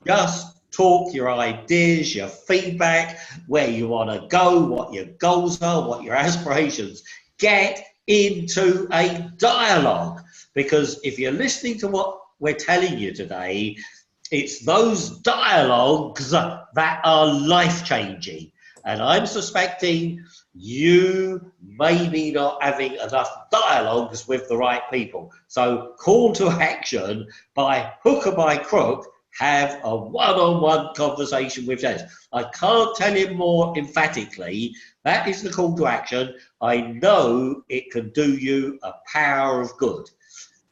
Just talk your ideas, your feedback, where you want to go, what your goals are, what your aspirations. Get into a dialogue, because if you're listening to what we're telling you today, it's those dialogues that are life-changing. And I'm suspecting you may be not having enough dialogues with the right people. So call to action, by hook or by crook, have a one-on-one conversation with Des. I can't tell you more emphatically. That is the call to action. I know it can do you a power of good.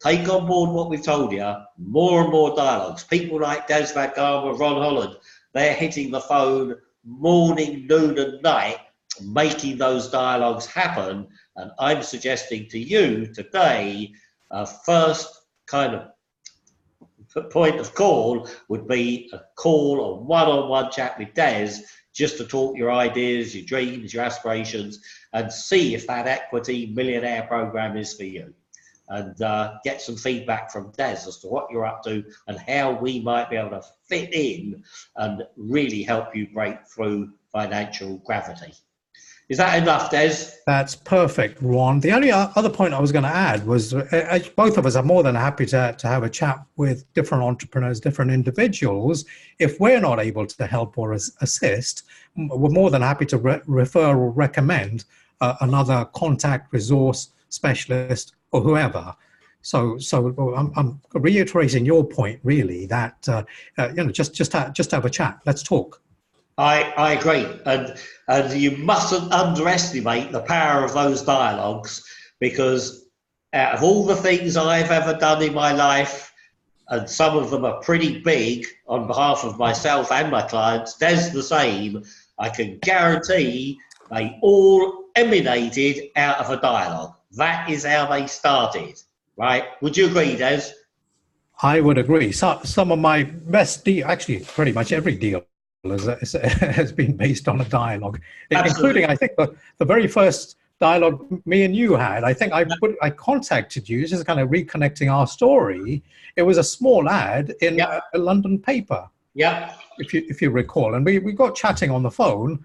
Take on board what we've told you, more and more dialogues. People like Des Vadgama, Ron Holland, they're hitting the phone morning, noon and night, making those dialogues happen. And I'm suggesting to you today, first kind of point of call would be a call, a one-on-one chat with Des, just to talk your ideas, your dreams, your aspirations, and see if that Equity Millionaire Program is for you. And get some feedback from Des as to what you're up to and how we might be able to fit in and really help you break through financial gravity. Is that enough, Des? That's perfect, Ron. The only other point I was going to add was both of us are more than happy to have a chat with different entrepreneurs, different individuals. If we're not able to help or assist, we're more than happy to refer or recommend another contact, resource, specialist, or whoever. So I'm reiterating your point, really, that just have a chat. Let's talk. I agree, and you mustn't underestimate the power of those dialogues, because out of all the things I've ever done in my life, and some of them are pretty big on behalf of myself and my clients, Des the same, I can guarantee they all emanated out of a dialogue. That is how they started, right? Would you agree, Des? I would agree. So, some of my best deals, actually pretty much every deal has been based on a dialogue, including, I think, the very first dialogue me and you had. I think I contacted you, just kind of reconnecting our story. It was a small ad in a London paper. Yeah. If you recall, and we got chatting on the phone.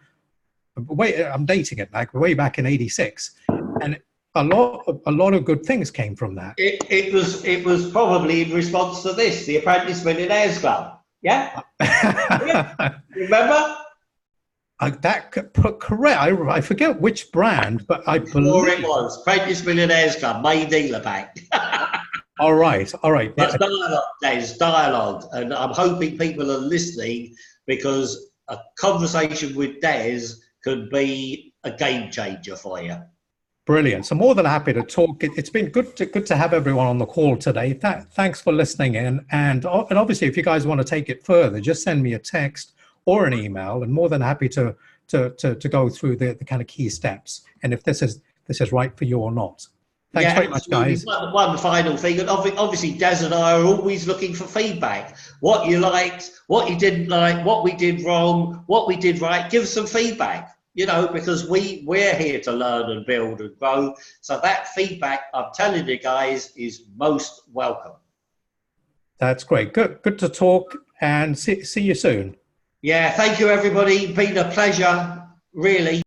I'm dating it back way back in '86, and a lot of good things came from that. It was probably in response to this, the Apprentice Millionaires Club. Yeah. Yeah. Remember? Correct. I forget which brand, but I believe it was Apprentice Millionaires Club, main dealer bank. All right. It's dialogue, Des, dialogue, and I'm hoping people are listening, because a conversation with Des could be a game changer for you. Brilliant. So more than happy to talk. It's been good to have everyone on the call today. Thanks for listening in. And obviously, if you guys want to take it further, just send me a text or an email, and more than happy to go through the kind of key steps, and if this is right for you or not. Thanks very much, guys. One final thing, and obviously Des and I are always looking for feedback. What you liked, what you didn't like, what we did wrong, what we did right. Give us some feedback. you know, because we're here to learn and build and grow. So that feedback, I'm telling you guys, is most welcome. That's great. Good to talk, and see you soon. Yeah, thank you, everybody. Been a pleasure, really.